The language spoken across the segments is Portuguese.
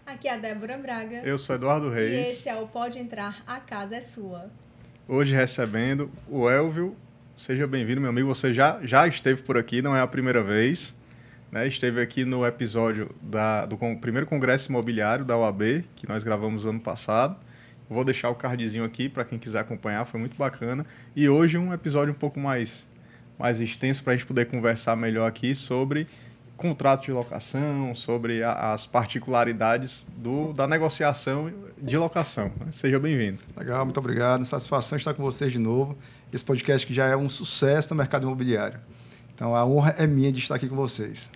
Aqui é a Débora Braga. Eu sou Eduardo Reis. E esse é o Pode Entrar, a casa é sua. Hoje recebendo o Elvio. Seja bem-vindo, meu amigo. Você já esteve por aqui, não é a primeira vez. Né? Esteve aqui no episódio do primeiro Congresso Imobiliário da OAB, que nós gravamos ano passado. Vou deixar o cardzinho aqui para quem quiser acompanhar, foi muito bacana. E hoje um episódio um pouco mais extenso para a gente poder conversar melhor aqui sobre contrato de locação, sobre as particularidades da negociação de locação. Seja bem-vindo. Legal, muito obrigado. Satisfação estar com vocês de novo. Esse podcast que já é um sucesso no mercado imobiliário. Então, a honra é minha de estar aqui com vocês.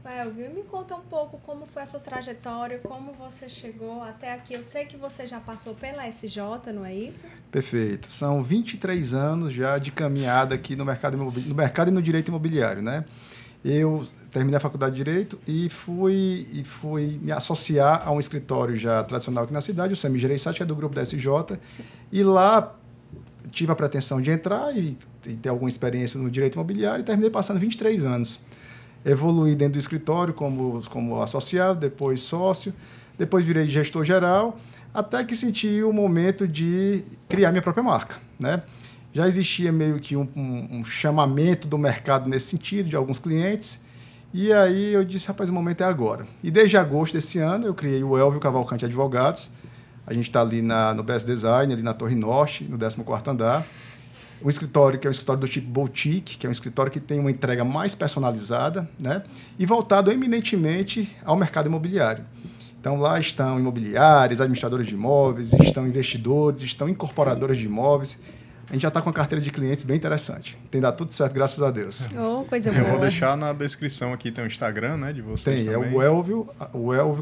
Elvio, me conta um pouco como foi a sua trajetória, como você chegou até aqui. Eu sei que você já passou pela SJ, não é isso? Perfeito. São 23 anos já de caminhada aqui no mercado e no direito imobiliário, né? Eu terminei a faculdade de Direito e fui me associar a um escritório já tradicional aqui na cidade, o Semi Gereissati, que é do grupo da SJ. Sim. E lá tive a pretensão de entrar e ter alguma experiência no direito imobiliário e terminei passando 23 anos. Evoluí dentro do escritório como associado, depois sócio, depois virei gestor geral, até que senti o momento de criar minha própria marca, né? Já existia meio que um chamamento do mercado nesse sentido, de alguns clientes, e aí eu disse, rapaz, o momento é agora. E desde agosto desse ano eu criei o Elvio Cavalcante Advogados. A gente está ali no Best Design, ali na Torre Norte, no 14º andar. Um escritório que é um escritório do tipo boutique, que é um escritório que tem uma entrega mais personalizada, né? E voltado eminentemente ao mercado imobiliário. Então, lá estão imobiliários, administradores de imóveis, estão investidores, estão incorporadoras de imóveis. A gente já está com uma carteira de clientes bem interessante. Tem dado tudo certo, graças a Deus. Oh, coisa boa. Eu vou deixar na descrição aqui, tem o Instagram, né, de vocês tem, também. É o Elvio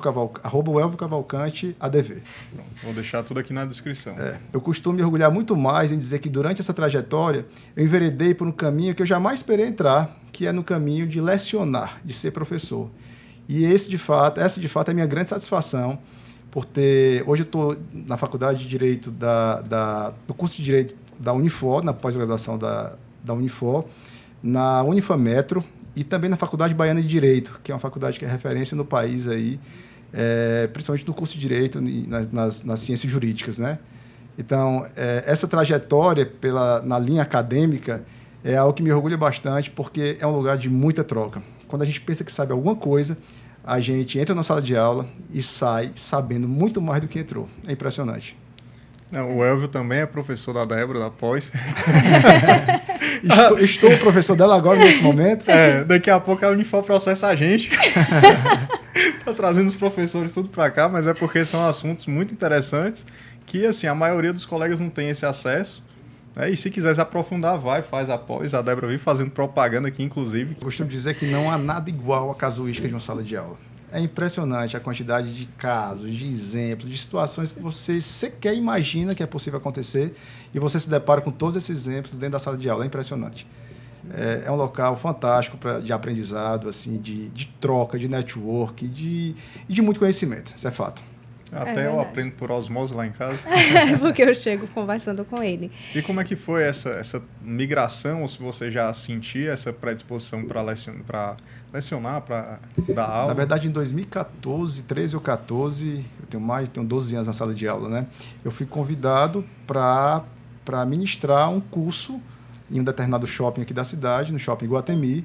Cavalcante ADV. Pronto, vou deixar tudo aqui na descrição. Eu costumo me orgulhar muito mais em dizer que durante essa trajetória eu enveredei por um caminho que eu jamais esperei entrar, que é no caminho de lecionar, de ser professor. E essa de fato é a minha grande satisfação, por ter... Hoje eu estou na faculdade de Direito do curso de Direito da Unifor, na pós-graduação da Unifor, na Unifametro e também na Faculdade Baiana de Direito, que é uma faculdade que é referência no país, aí, principalmente no curso de Direito e nas ciências jurídicas, né? Então, essa trajetória na linha acadêmica é algo que me orgulha bastante, porque é um lugar de muita troca. Quando a gente pensa que sabe alguma coisa, a gente entra na sala de aula e sai sabendo muito mais do que entrou. É impressionante. O Elvio também é professor da Débora, da pós. Estou professor dela agora, nesse momento. Daqui a pouco a Unifor processa a gente. Está trazendo os professores tudo para cá, mas é porque são assuntos muito interessantes que, assim, a maioria dos colegas não tem esse acesso. E se quiser se aprofundar, faz a pós. A Débora vem fazendo propaganda aqui, inclusive. Eu costumo dizer que não há nada igual à casuística de uma sala de aula. É impressionante a quantidade de casos, de exemplos, de situações que você sequer imagina que é possível acontecer e você se depara com todos esses exemplos dentro da sala de aula. É impressionante. É um local fantástico de aprendizado, assim, de troca, de network, de muito conhecimento. Isso é fato. Até eu aprendo por osmose lá em casa. Porque eu chego conversando com ele. E como é que foi essa migração, ou se você já sentia essa predisposição para lecionar, para dar aula? Na verdade, em 2014, 13 ou 14, eu tenho 12 anos na sala de aula, né? Eu fui convidado para ministrar um curso em um determinado shopping aqui da cidade, no Shopping Iguatemi,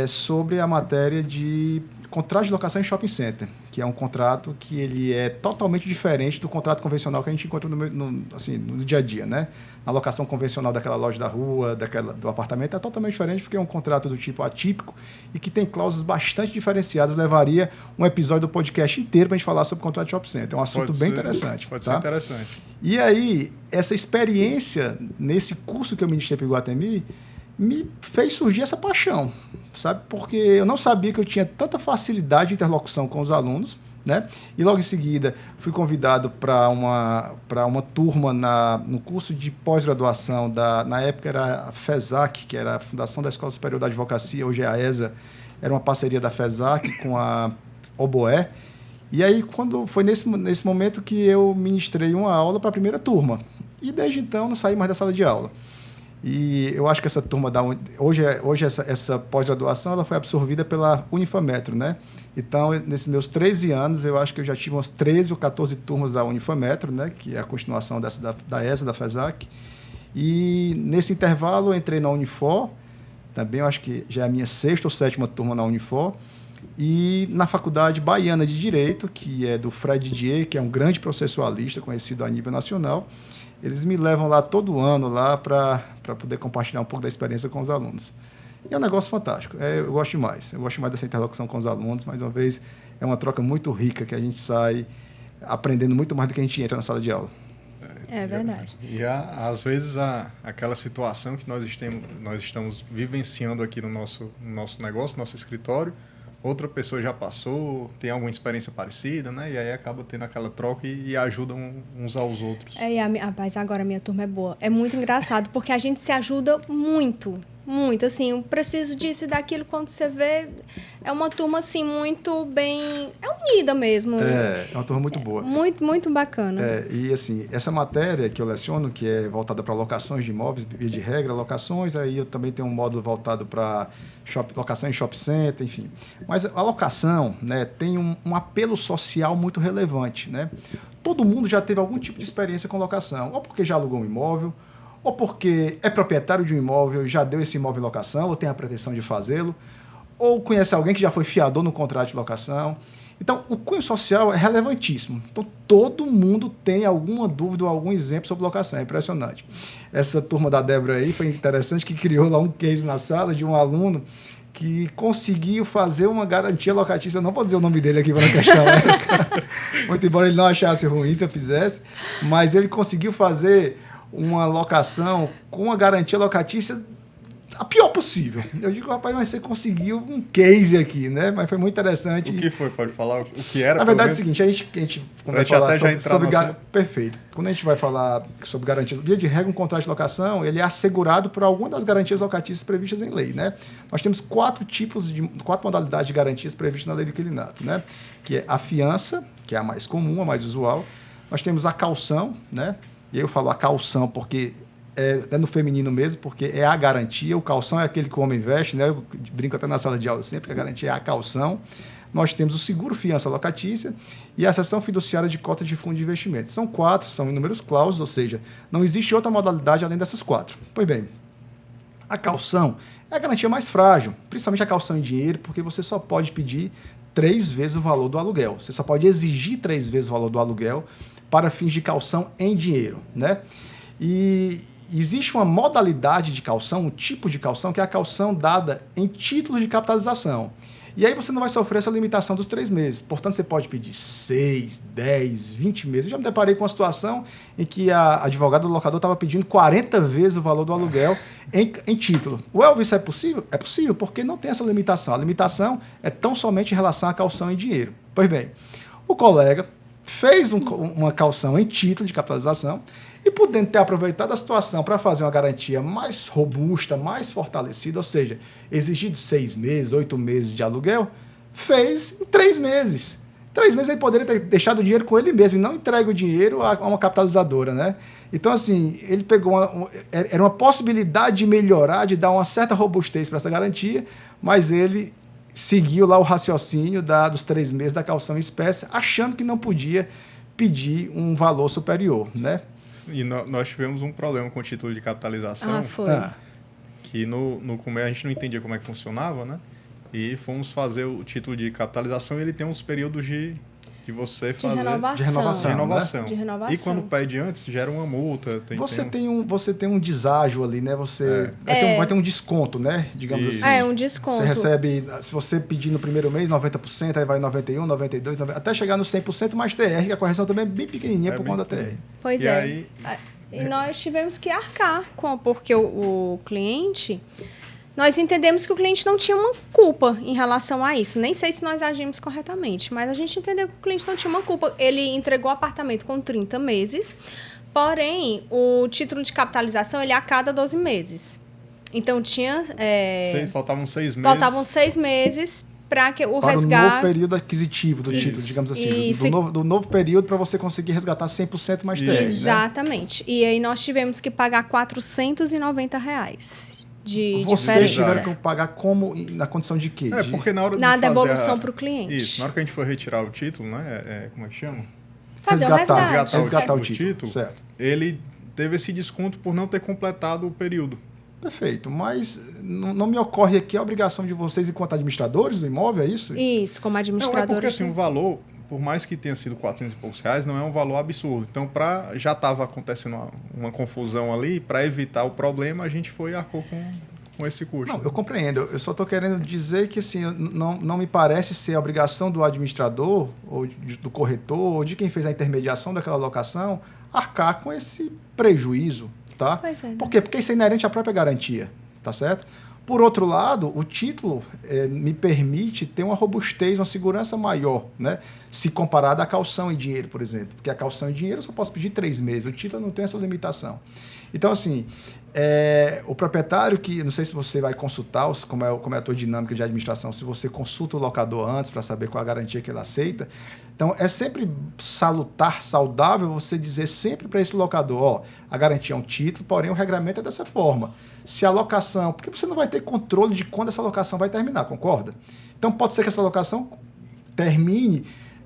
sobre a matéria de contrato de locação em shopping center, que é um contrato que ele é totalmente diferente do contrato convencional que a gente encontra no dia a dia, né? A locação convencional daquela loja da rua, do apartamento, é totalmente diferente porque é um contrato do tipo atípico e que tem cláusulas bastante diferenciadas. Levaria um episódio do podcast inteiro para a gente falar sobre contrato de shopping center. É um assunto bem interessante. Pode ser interessante. E aí, essa experiência nesse curso que eu ministrei para o Iguatemi me fez surgir essa paixão, sabe? Porque eu não sabia que eu tinha tanta facilidade de interlocução com os alunos, né? E logo em seguida fui convidado para uma turma no curso de pós-graduação na época era a FESAC, que era a Fundação da Escola Superior da Advocacia, hoje é a ESA, era uma parceria da FESAC com a Oboé. E aí foi nesse momento que eu ministrei uma aula para a primeira turma. E desde então não saí mais da sala de aula. E eu acho que essa turma hoje essa pós-graduação ela foi absorvida pela Unifametro, né? Então, nesses meus 13 anos, eu acho que eu já tive umas 13 ou 14 turmas da Unifametro, né? Que é a continuação da ESA, da FESAC. E nesse intervalo eu entrei na Unifor, também eu acho que já é a minha 6ª ou 7ª turma na Unifor, e na Faculdade Baiana de Direito, que é do Fred Didier, que é um grande processualista conhecido a nível nacional. Eles me levam lá todo ano lá para poder compartilhar um pouco da experiência com os alunos. E é um negócio fantástico. Eu gosto demais. Eu gosto mais dessa interlocução com os alunos. Mais uma vez, é uma troca muito rica que a gente sai aprendendo muito mais do que a gente entra na sala de aula. É verdade. E às vezes aquela situação que nós estamos vivenciando aqui no nosso negócio, nosso escritório, outra pessoa já passou, tem alguma experiência parecida, né? E aí acaba tendo aquela troca e ajudam uns aos outros. Rapaz, agora a minha turma é boa. É muito engraçado, porque a gente se ajuda muito. Muito, assim, eu preciso disso e daquilo. Quando você vê, é uma turma, assim, muito bem... É unida mesmo. É uma turma muito boa. Muito, muito bacana. E, assim, essa matéria que eu leciono, que é voltada para locações de imóveis, via de regra, locações, aí eu também tenho um módulo voltado para locação em shopping center, enfim. Mas a locação, né, tem um apelo social muito relevante, né? Todo mundo já teve algum tipo de experiência com locação, ou porque já alugou um imóvel, ou porque é proprietário de um imóvel, já deu esse imóvel em locação, ou tem a pretensão de fazê-lo, ou conhece alguém que já foi fiador no contrato de locação. Então, o cunho social é relevantíssimo. Então, todo mundo tem alguma dúvida ou algum exemplo sobre locação. É impressionante. Essa turma da Débora aí foi interessante, que criou lá um case na sala de um aluno que conseguiu fazer uma garantia locatícia. Eu não vou dizer o nome dele aqui para a questão, né? Muito embora ele não achasse ruim se eu fizesse, mas ele conseguiu fazer uma locação com a garantia locatícia a pior possível. Eu digo, rapaz, mas você conseguiu um case aqui, né? Mas foi muito interessante. O que foi? Pode falar o que era? Na verdade é o seguinte, a gente quando vai falar sobre perfeito. Quando a gente vai falar sobre garantias, via de regra, um contrato de locação, ele é assegurado por alguma das garantias locatícias previstas em lei, né? Nós temos 4 modalidades de garantias previstas na lei do inquilinato, né? Que é a fiança, que é a mais comum, a mais usual. Nós temos a caução, né? E eu falo a caução porque é no feminino mesmo, porque é a garantia. O calção é aquele que o homem veste, né? Eu brinco até na sala de aula sempre que a garantia é a calção. Nós temos o seguro fiança locatícia e a cessão fiduciária de cota de fundo de investimento. São 4, são inúmeros clausos, ou seja, não existe outra modalidade além dessas 4. Pois bem, a calção é a garantia mais frágil, principalmente a calção em dinheiro, porque você só pode pedir 3 vezes o valor do aluguel. Você só pode exigir 3 vezes o valor do aluguel para fins de calção em dinheiro, né? E existe uma modalidade de calção, um tipo de calção, que é a calção dada em título de capitalização. E aí você não vai sofrer essa limitação dos 3 meses. Portanto, você pode pedir 6, 10, 20 meses. Eu já me deparei com uma situação em que a advogada do locador estava pedindo 40 vezes o valor do aluguel em título. O Elvis, isso é possível? É possível, porque não tem essa limitação. A limitação é tão somente em relação à calção em dinheiro. Pois bem, o colega fez uma calção em título de capitalização e, podendo ter aproveitado a situação para fazer uma garantia mais robusta, mais fortalecida, ou seja, exigido 6 meses, 8 meses de aluguel, fez em 3 meses. 3 meses ele poderia ter deixado o dinheiro com ele mesmo e não entregue o dinheiro a uma capitalizadora, né? Então, assim, ele pegou era uma possibilidade de melhorar, de dar uma certa robustez para essa garantia, mas ele seguiu lá o raciocínio dos 3 meses da calção em espécie, achando que não podia pedir um valor superior, né? E nós tivemos um problema com o título de capitalização. Foi. Que no começo a gente não entendia como é que funcionava, né? E fomos fazer o título de capitalização e ele tem uns períodos de você fazer... De renovação. E quando pede antes, gera uma multa. Você tem um deságio ali, né? Vai ter um desconto, né? Digamos assim. Um desconto. Você recebe, se você pedir no primeiro mês, 90%, aí vai 91%, 92%, 90%, até chegar no 100% mais TR, que a correção também é bem pequenininha por conta da TR. Pois é. E nós tivemos que arcar porque o cliente... Nós entendemos que o cliente não tinha uma culpa em relação a isso. Nem sei se nós agimos corretamente, mas a gente entendeu que o cliente não tinha uma culpa. Ele entregou o apartamento com 30 meses, porém, o título de capitalização ele é a cada 12 meses. Então, tinha... Faltavam 6 meses. Faltavam 6 meses para que o para resgate... o novo período aquisitivo do título, digamos assim. Do novo período para você conseguir resgatar 100% mais 10. Exatamente. Né? E aí nós tivemos que pagar R$490 de Vocês diferença. tiveram que pagar como, na condição de quê? Porque na hora na de devolução para o cliente. Isso, na hora que a gente for retirar o título, né? Como é que chama? Fazer resgatar o título. Certo. Ele teve esse desconto por não ter completado o período. Perfeito, mas não me ocorre aqui a obrigação de vocês, enquanto administradores do imóvel, é isso? Isso, como administradores. Não, é porque assim, o valor, por mais que tenha sido R$400 e poucos, não é um valor absurdo. Então, já estava acontecendo uma confusão ali, para evitar o problema, a gente foi e arcou com esse custo. Não, eu compreendo. Eu só estou querendo dizer que assim, não me parece ser a obrigação do administrador, ou do corretor, ou de quem fez a intermediação daquela locação, arcar com esse prejuízo. Tá? Pois é, né? Por quê? Porque isso é inerente à própria garantia, tá certo? Por outro lado, o título me permite ter uma robustez, uma segurança maior, né? Se comparado à caução em dinheiro, por exemplo. Porque a caução em dinheiro eu só posso pedir 3 meses, o título não tem essa limitação. Então, assim, o proprietário que, não sei se você vai consultar, como é a tua dinâmica de administração, se você consulta o locador antes para saber qual a garantia que ele aceita. Então, é sempre salutar, saudável você dizer sempre para esse locador, a garantia é um título, porém o regramento é dessa forma. Se a locação, porque você não vai ter controle de quando essa locação vai terminar, concorda? Então, pode ser que essa locação termine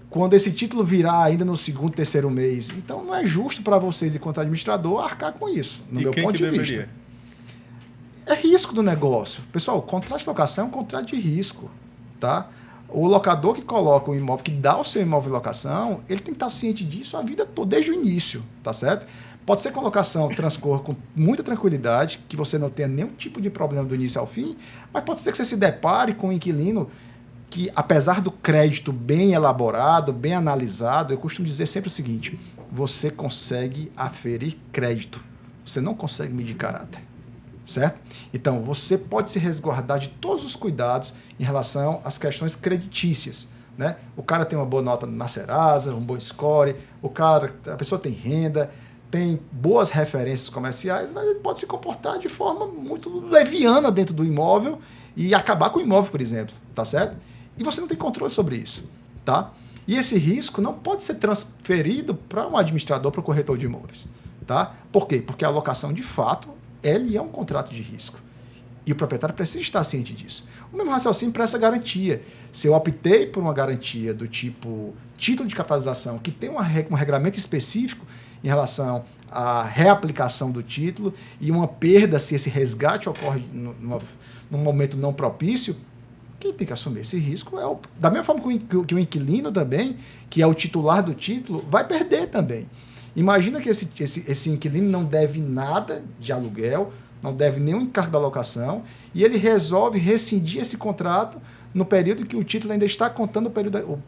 quando esse título virar ainda no 2º, 3º mês. Então, não é justo para vocês, enquanto administrador, arcar com isso, no meu ponto de vista. É risco do negócio. Pessoal, contrato de locação é um contrato de risco, tá? O locador que coloca o imóvel, que dá o seu imóvel em locação, ele tem que estar ciente disso a vida toda, desde o início, tá certo? Pode ser que a locação transcorra com muita tranquilidade, que você não tenha nenhum tipo de problema do início ao fim, mas pode ser que você se depare com um inquilino que, apesar do crédito bem elaborado, bem analisado, eu costumo dizer sempre o seguinte, você consegue aferir crédito, você não consegue medir caráter. Certo? Então, você pode se resguardar de todos os cuidados em relação às questões creditícias. Né? O cara tem uma boa nota na Serasa, um bom score, a pessoa tem renda, tem boas referências comerciais, mas ele pode se comportar de forma muito leviana dentro do imóvel e acabar com o imóvel, por exemplo. Tá certo? E você não tem controle sobre isso. Tá? E esse risco não pode ser transferido para um administrador, para o corretor de imóveis. Tá? Por quê? Porque a locação, de fato, ele é um contrato de risco. E o proprietário precisa estar ciente disso. O mesmo raciocínio para essa garantia. Se eu optei por uma garantia do tipo título de capitalização, que tem um regramento específico em relação à reaplicação do título e uma perda se esse resgate ocorre num momento não propício, quem tem que assumir esse risco da mesma forma que o inquilino também, que é o titular do título, vai perder também. Imagina que esse inquilino não deve nada de aluguel, não deve nenhum encargo da locação, e ele resolve rescindir esse contrato no período que o título ainda está contando o período,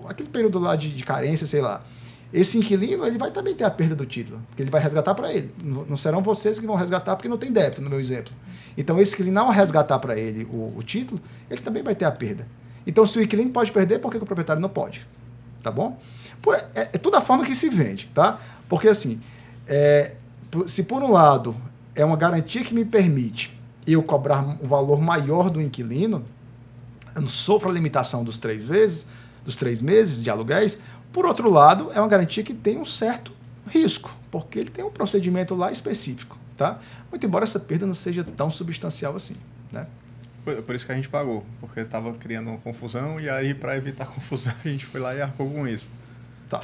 aquele período lá de carência, sei lá. Esse inquilino ele vai também ter a perda do título, porque ele vai resgatar para ele. Não serão vocês que vão resgatar porque não tem débito, no meu exemplo. Então, esse inquilino, ao resgatar para ele o título, ele também vai ter a perda. Então, se o inquilino pode perder, por que o proprietário não pode? Tá bom? É toda a forma que se vende, tá? Porque, assim, se por um lado é uma garantia que me permite eu cobrar um valor maior do inquilino, eu não sofro a limitação dos 3 meses de aluguéis, por outro lado, é uma garantia que tem um certo risco, porque ele tem um procedimento lá específico, tá? Muito embora essa perda não seja tão substancial assim, né? Por isso que a gente pagou, porque estava criando uma confusão e aí, para evitar confusão, a gente foi lá e arcou com isso. Tá.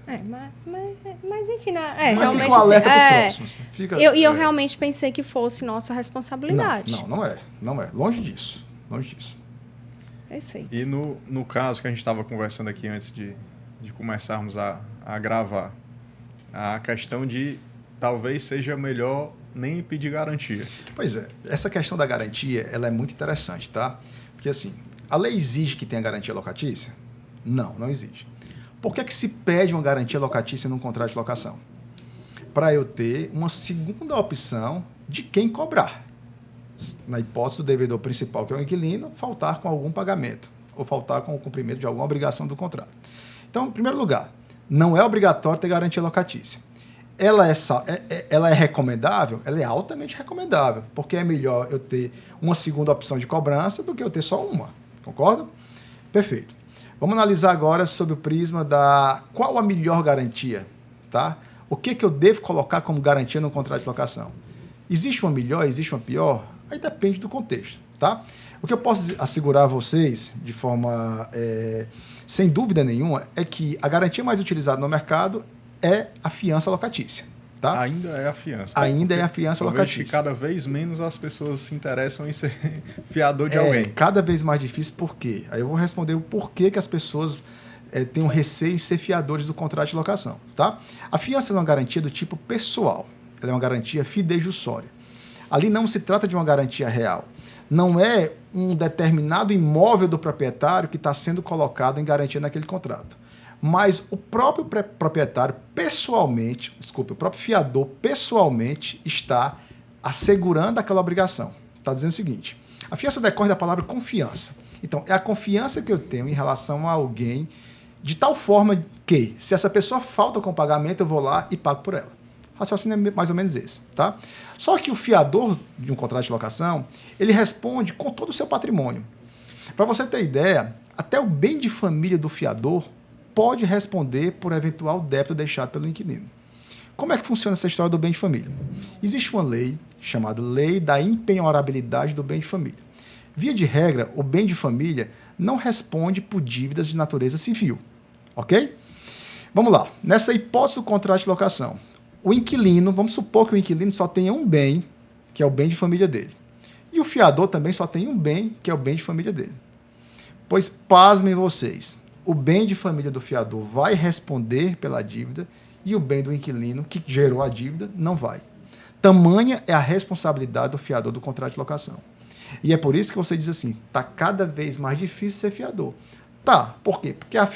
Mas enfim, mas realmente... Fica um alerta para os próximos. Eu realmente pensei que fosse nossa responsabilidade. Não é. Longe disso. Perfeito. E no caso que a gente estava conversando aqui antes de começarmos a gravar, a questão de talvez seja melhor nem pedir garantia. Pois é, essa questão da garantia ela é muito interessante, tá? Porque assim, a lei exige que tenha garantia locatícia? Não exige. Por que se pede uma garantia locatícia num contrato de locação? Para eu ter uma segunda opção de quem cobrar. Na hipótese do devedor principal, que é o inquilino, faltar com algum pagamento ou faltar com o cumprimento de alguma obrigação do contrato. Então, em primeiro lugar, não é obrigatório ter garantia locatícia. Ela é recomendável? Ela é altamente recomendável, porque é melhor eu ter uma segunda opção de cobrança do que eu ter só uma. Concorda? Perfeito. Vamos analisar agora sobre o prisma da qual a melhor garantia, tá? O que eu devo colocar como garantia no contrato de locação? Existe uma melhor, existe uma pior? Aí depende do contexto, tá? O que eu posso assegurar a vocês, de forma sem dúvida nenhuma, é que a garantia mais utilizada no mercado é a fiança locatícia. Tá? Ainda é a fiança. Ainda é a fiança locatícia. Eu vejo que cada vez menos as pessoas se interessam em ser fiador de alguém. Cada vez mais difícil, por quê? Aí eu vou responder o porquê que as pessoas têm um receio de ser fiadores do contrato de locação. Tá? A fiança é uma garantia do tipo pessoal. Ela é uma garantia fidejussória. Ali não se trata de uma garantia real. Não é um determinado imóvel do proprietário que está sendo colocado em garantia naquele contrato. Mas o próprio proprietário pessoalmente, o próprio fiador pessoalmente está assegurando aquela obrigação. Está dizendo o seguinte, a fiança decorre da palavra confiança. Então, é a confiança que eu tenho em relação a alguém de tal forma que, se essa pessoa falta com o pagamento, eu vou lá e pago por ela. O raciocínio é mais ou menos esse, tá? Só que o fiador de um contrato de locação, ele responde com todo o seu patrimônio. Para você ter ideia, até o bem de família do fiador pode responder por eventual débito deixado pelo inquilino. Como é que funciona essa história do bem de família? Existe uma lei chamada Lei da Impenhorabilidade do Bem de Família. Via de regra, o bem de família não responde por dívidas de natureza civil, ok? Vamos lá. Nessa hipótese do contrato de locação, o inquilino, vamos supor que o inquilino só tenha um bem, que é o bem de família dele. E o fiador também só tem um bem, que é o bem de família dele. Pois, pasmem vocês, o bem de família do fiador vai responder pela dívida e o bem do inquilino, que gerou a dívida, não vai. Tamanha é a responsabilidade do fiador do contrato de locação. E é por isso que você diz assim, está cada vez mais difícil ser fiador. Tá, por quê? Porque a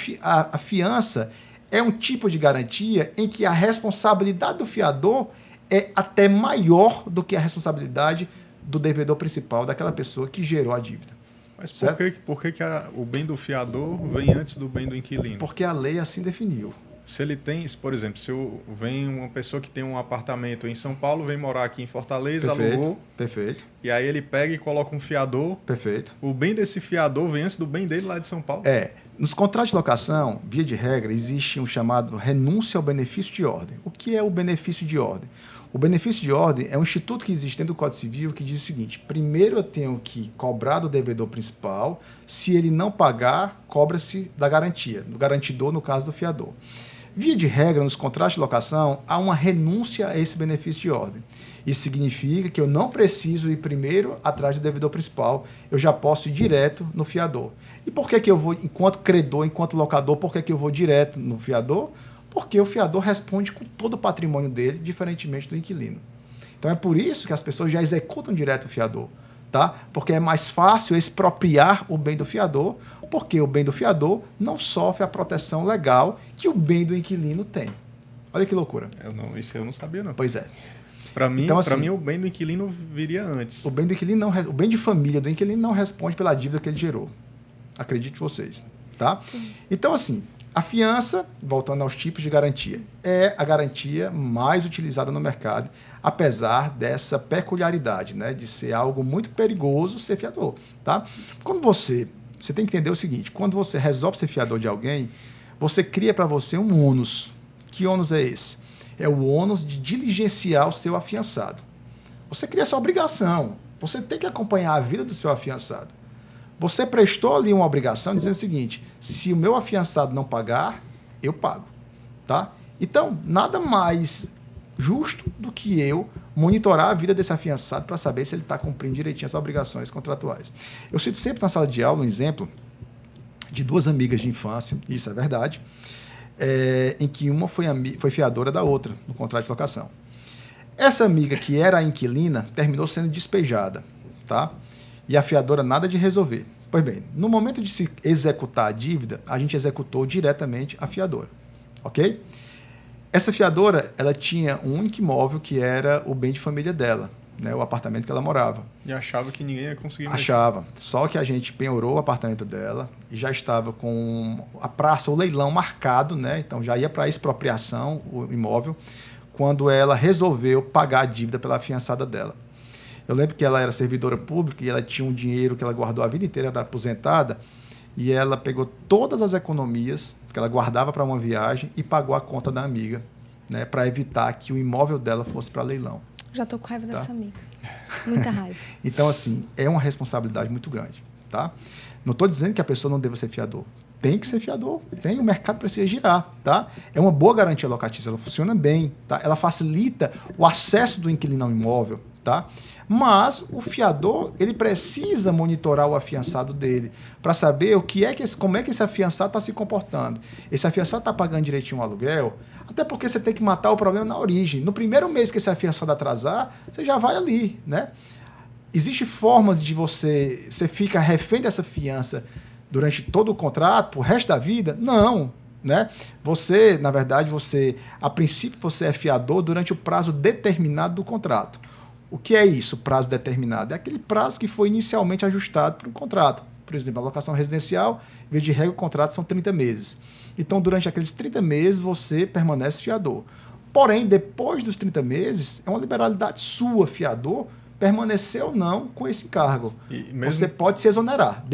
fiança é um tipo de garantia em que a responsabilidade do fiador é até maior do que a responsabilidade do devedor principal, daquela pessoa que gerou a dívida. Mas por que o bem do fiador vem antes do bem do inquilino? Porque a lei assim definiu. Se ele tem, por exemplo, vem uma pessoa que tem um apartamento em São Paulo, vem morar aqui em Fortaleza, alugou. Perfeito. E aí ele pega e coloca um fiador. Perfeito. O bem desse fiador vem antes do bem dele lá de São Paulo? Nos contratos de locação, via de regra, existe um chamado renúncia ao benefício de ordem. O que é o benefício de ordem? O benefício de ordem é um instituto que existe dentro do Código Civil que diz o seguinte, primeiro eu tenho que cobrar do devedor principal, se ele não pagar, cobra-se da garantia, do garantidor no caso do fiador. Via de regra, nos contratos de locação, há uma renúncia a esse benefício de ordem. Isso significa que eu não preciso ir primeiro atrás do devedor principal, eu já posso ir direto no fiador. E por que eu vou, enquanto credor, enquanto locador, por que eu vou direto no fiador? Porque o fiador responde com todo o patrimônio dele, diferentemente do inquilino. Então é por isso que as pessoas já executam direto o fiador, tá? Porque é mais fácil expropriar o bem do fiador, porque o bem do fiador não sofre a proteção legal que o bem do inquilino tem. Olha que loucura. Isso eu não sabia, não. Pois é. Para mim, então, assim, o bem do inquilino viria antes. O bem do inquilino o bem de família do inquilino não responde pela dívida que ele gerou. Acredite vocês, tá? Então, assim, a fiança, voltando aos tipos de garantia, é a garantia mais utilizada no mercado, apesar dessa peculiaridade, né, de ser algo muito perigoso ser fiador, tá? Quando você tem que entender o seguinte, quando você resolve ser fiador de alguém, você cria para você um ônus. Que ônus é esse? É o ônus de diligenciar o seu afiançado. Você cria essa obrigação. Você tem que acompanhar a vida do seu afiançado. Você prestou ali uma obrigação dizendo o seguinte, se o meu afiançado não pagar, eu pago. Tá? Então, nada mais justo do que eu monitorar a vida desse afiançado para saber se ele está cumprindo direitinho as obrigações contratuais. Eu cito sempre na sala de aula um exemplo de duas amigas de infância, isso é verdade, em que uma foi fiadora da outra no contrato de locação. Essa amiga, que era a inquilina, terminou sendo despejada, tá? E a fiadora nada de resolver. Pois bem, no momento de se executar a dívida, a gente executou diretamente a fiadora, ok? Essa fiadora, ela tinha um único imóvel que era o bem de família dela, né, o apartamento que ela morava. E achava que ninguém ia conseguir mexer. Achava. Só que a gente penhorou o apartamento dela e já estava com a praça, o leilão marcado, né? Então já ia para expropriação o imóvel, quando ela resolveu pagar a dívida pela afiançada dela. Eu lembro que ela era servidora pública e ela tinha um dinheiro que ela guardou a vida inteira, era aposentada, e ela pegou todas as economias que ela guardava para uma viagem e pagou a conta da amiga, né, para evitar que o imóvel dela fosse para leilão. Já tô com raiva Tá. dessa amiga. Muita raiva. Então, assim, é uma responsabilidade muito grande, tá? Não estou dizendo que a pessoa não deva ser fiador. Tem que ser fiador. O mercado precisa girar, tá? É uma boa garantia locatícia, ela funciona bem, tá? Ela facilita o acesso do inquilino ao imóvel, tá? Mas o fiador, ele precisa monitorar o afiançado dele para saber como é que esse afiançado está se comportando. Esse afiançado está pagando direitinho o aluguel, até porque você tem que matar o problema na origem. No primeiro mês que esse afiançado atrasar, você já vai ali, né? Existem formas de você fica refém dessa fiança durante todo o contrato, pro resto da vida? Não, né? Você, na verdade, a princípio você é fiador durante o prazo determinado do contrato. O que é isso, prazo determinado? É aquele prazo que foi inicialmente ajustado para um contrato. Por exemplo, a locação residencial, em vez de regra, o contrato são 30 meses. Então, durante aqueles 30 meses, você permanece fiador. Porém, depois dos 30 meses, é uma liberalidade sua, fiador, permanecer ou não com esse encargo. Você pode se exonerar.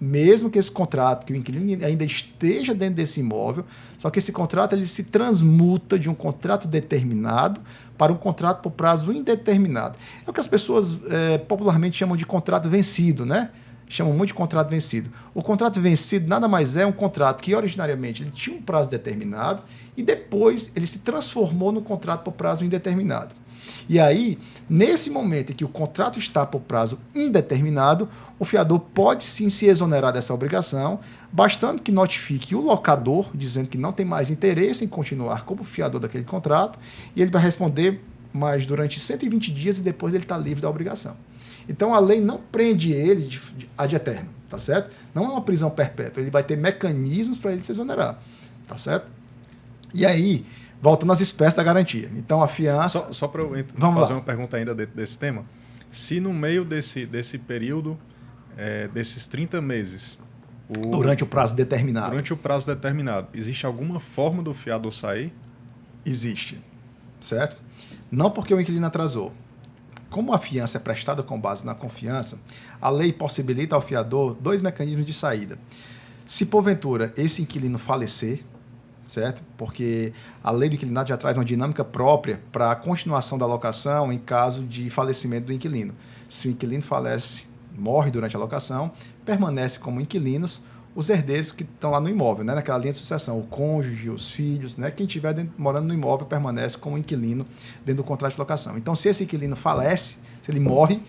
Mesmo que esse contrato, que o inquilino ainda esteja dentro desse imóvel, só que esse contrato ele se transmuta de um contrato determinado para um contrato por prazo indeterminado. É o que as pessoas popularmente chamam de contrato vencido, né? Chamam muito de contrato vencido. O contrato vencido nada mais é um contrato que originariamente ele tinha um prazo determinado e depois ele se transformou no contrato por prazo indeterminado. E aí, nesse momento em que o contrato está por prazo indeterminado, o fiador pode sim se exonerar dessa obrigação, bastando que notifique o locador, dizendo que não tem mais interesse em continuar como fiador daquele contrato, e ele vai responder mais durante 120 dias e depois ele está livre da obrigação. Então, a lei não prende ele ad eterno, tá certo? Não é uma prisão perpétua, ele vai ter mecanismos para ele se exonerar, tá certo? E aí, voltando às espécies da garantia. Então, a fiança... Só para eu fazer uma pergunta ainda desse tema. Se no meio desse período, desses 30 meses... Durante o prazo determinado. Durante o prazo determinado, existe alguma forma do fiador sair? Existe, certo? Não porque o inquilino atrasou. Como a fiança é prestada com base na confiança, a lei possibilita ao fiador 2 mecanismos de saída. Se, porventura, esse inquilino falecer, certo? Porque a lei do inquilinato já traz uma dinâmica própria para a continuação da locação em caso de falecimento do inquilino. Se o inquilino falece, morre durante a locação, permanece como inquilinos os herdeiros que estão lá no imóvel, né? Naquela linha de sucessão, o cônjuge, os filhos, né? Quem estiver morando no imóvel permanece como inquilino dentro do contrato de locação. Então, se esse inquilino falece, se ele morre,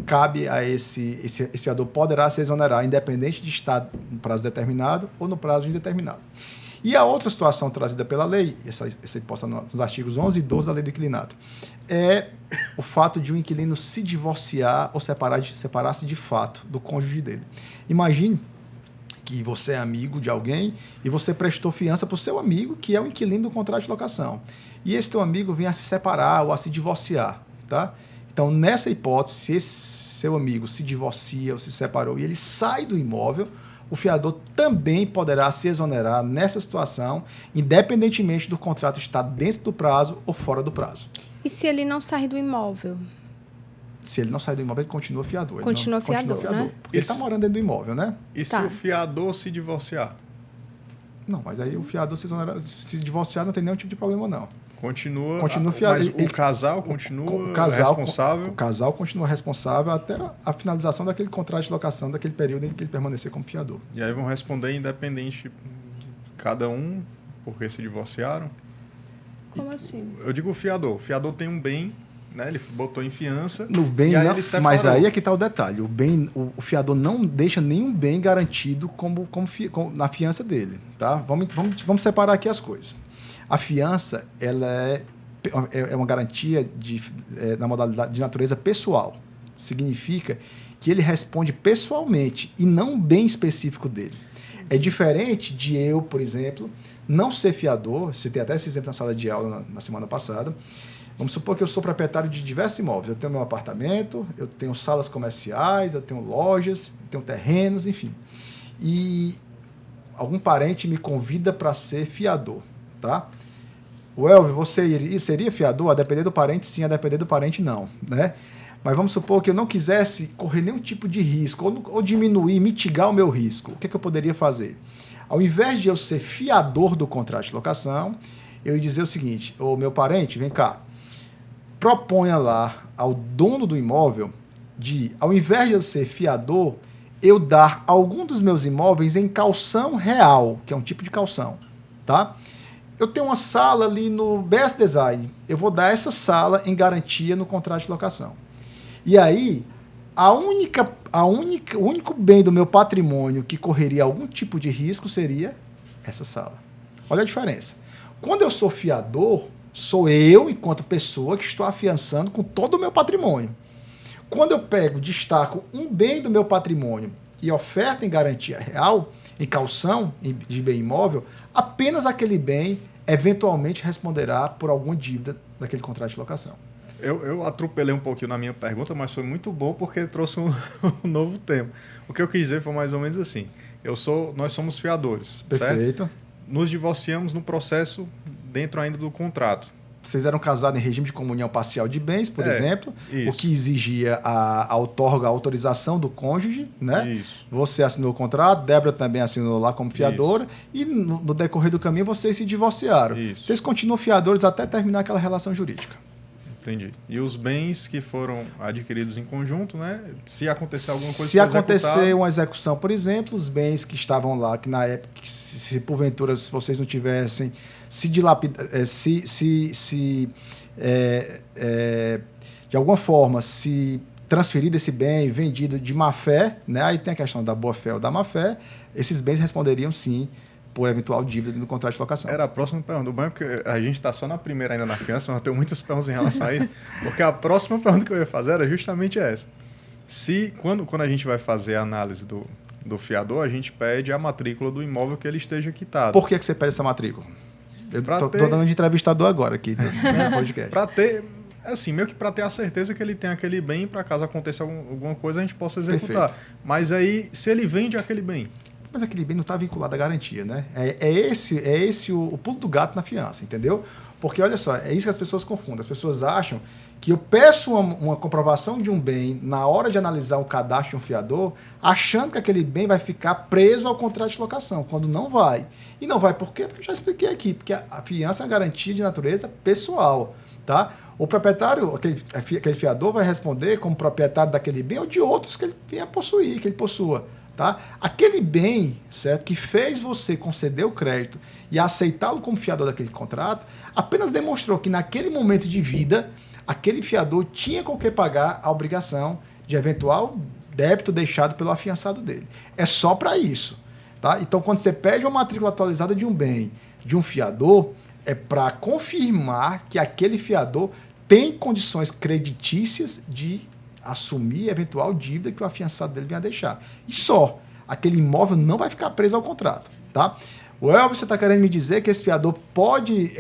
cabe a esse fiador poderá se exonerar, independente de estar no prazo determinado ou no prazo indeterminado. E a outra situação trazida pela lei, essa posta nos artigos 11 e 12 da lei do inquilinato, é o fato de um inquilino se divorciar ou separar-se de fato do cônjuge dele. Imagine que você é amigo de alguém e você prestou fiança para o seu amigo, que é o inquilino do contrato de locação. E esse teu amigo vem a se separar ou a se divorciar, tá? Então, nessa hipótese, se esse seu amigo se divorcia ou se separou e ele sai do imóvel, o fiador também poderá se exonerar nessa situação, independentemente do contrato estar dentro do prazo ou fora do prazo. E se ele não sair do imóvel? Se ele não sair do imóvel, ele continua fiador. Continua fiador, né? Porque ele está morando dentro do imóvel, né? E se o fiador se divorciar? Não, mas aí o fiador se divorciar não tem nenhum tipo de problema, não. Continua fiador. Mas o casal continua responsável? O casal continua responsável até a finalização daquele contrato de locação, daquele período em que ele permanecer como fiador. E aí vão responder independente, cada um, porque se divorciaram? Como assim? Eu digo o fiador. O fiador tem um bem, né? Ele botou em fiança. No bem, e aí não, ele separou. mas aí é que está o detalhe. O fiador não deixa nenhum bem garantido na fiança dele. Tá? Vamos separar aqui as coisas. A fiança ela é uma garantia na modalidade de natureza pessoal. Significa que ele responde pessoalmente e não um bem específico dele. É diferente de eu, por exemplo, não ser fiador. Citei até esse exemplo na sala de aula na semana passada. Vamos supor que eu sou proprietário de diversos imóveis. Eu tenho meu apartamento, eu tenho salas comerciais, eu tenho lojas, eu tenho terrenos, enfim. E algum parente me convida para ser fiador, tá? O Elvio, você seria fiador? A depender do parente, sim. A depender do parente, não, né? Mas vamos supor que eu não quisesse correr nenhum tipo de risco, ou diminuir, mitigar o meu risco. O que eu poderia fazer? Ao invés de eu ser fiador do contrato de locação, eu ia dizer o seguinte: ô meu parente, vem cá, proponha lá ao dono do imóvel de, ao invés de eu ser fiador, eu dar algum dos meus imóveis em calção real, que é um tipo de calção, tá? Eu tenho uma sala ali no Best Design, eu vou dar essa sala em garantia no contrato de locação. E aí, o único bem do meu patrimônio que correria algum tipo de risco seria essa sala. Olha a diferença. Quando eu sou fiador, sou eu, enquanto pessoa, que estou afiançando com todo o meu patrimônio. Quando eu destaco um bem do meu patrimônio e oferto em garantia real, em calção de bem imóvel, apenas aquele bem eventualmente responderá por alguma dívida daquele contrato de locação. Eu atropelei um pouquinho na minha pergunta, mas foi muito bom porque trouxe um novo tema. O que eu quis dizer foi mais ou menos assim. Nós somos fiadores, perfeito, certo? Nos divorciamos no processo dentro ainda do contrato. Vocês eram casados em regime de comunhão parcial de bens, por exemplo, isso. O que exigia a outorga, a autorização do cônjuge, né? Isso. Você assinou o contrato, Débora também assinou lá como fiadora, e no decorrer do caminho vocês se divorciaram. Isso. Vocês continuam fiadores até terminar aquela relação jurídica. Entendi. E os bens que foram adquiridos em conjunto, né? Se acontecer alguma coisa... Se acontecer uma execução, por exemplo, os bens que estavam lá, que na época, se porventura se vocês não tivessem de alguma forma, se transferido esse bem, vendido de má fé, né? Aí tem a questão da boa fé ou da má fé, esses bens responderiam sim por eventual dívida no contrato de locação. Era a próxima pergunta. O bom é que a gente está só na primeira ainda na fiança, mas eu tenho muitas perguntas em relação a isso, porque a próxima pergunta que eu ia fazer era justamente essa. Quando a gente vai fazer a análise do fiador, a gente pede a matrícula do imóvel que ele esteja quitado. Por que você pede essa matrícula? Eu estou dando de entrevistador agora aqui no podcast. Para ter, assim, meio que para ter a certeza que ele tem aquele bem, para caso aconteça alguma coisa, a gente possa executar. Perfeito. Mas aí, se ele vende aquele bem... Mas aquele bem não está vinculado à garantia, né? É esse o pulo do gato na fiança, entendeu? Porque, olha só, é isso que as pessoas confundem. As pessoas acham que eu peço uma comprovação de um bem na hora de analisar o cadastro de um fiador, achando que aquele bem vai ficar preso ao contrato de locação, quando não vai. E não vai por quê? Porque eu já expliquei aqui, porque a fiança é uma garantia de natureza pessoal, tá? O proprietário, aquele fiador vai responder como proprietário daquele bem ou de outros que ele tenha a possuir, que ele possua. Tá? Aquele bem, certo, que fez você conceder o crédito e aceitá-lo como fiador daquele contrato, apenas demonstrou que naquele momento de vida, aquele fiador tinha com que pagar a obrigação de eventual débito deixado pelo afiançado dele. É só para isso. Tá? Então, quando você pede uma matrícula atualizada de um bem, de um fiador, é para confirmar que aquele fiador tem condições creditícias de assumir eventual dívida que o afiançado dele venha deixar. E só. Aquele imóvel não vai ficar preso ao contrato. Tá? O Elvis, você está querendo me dizer que esse fiador pode,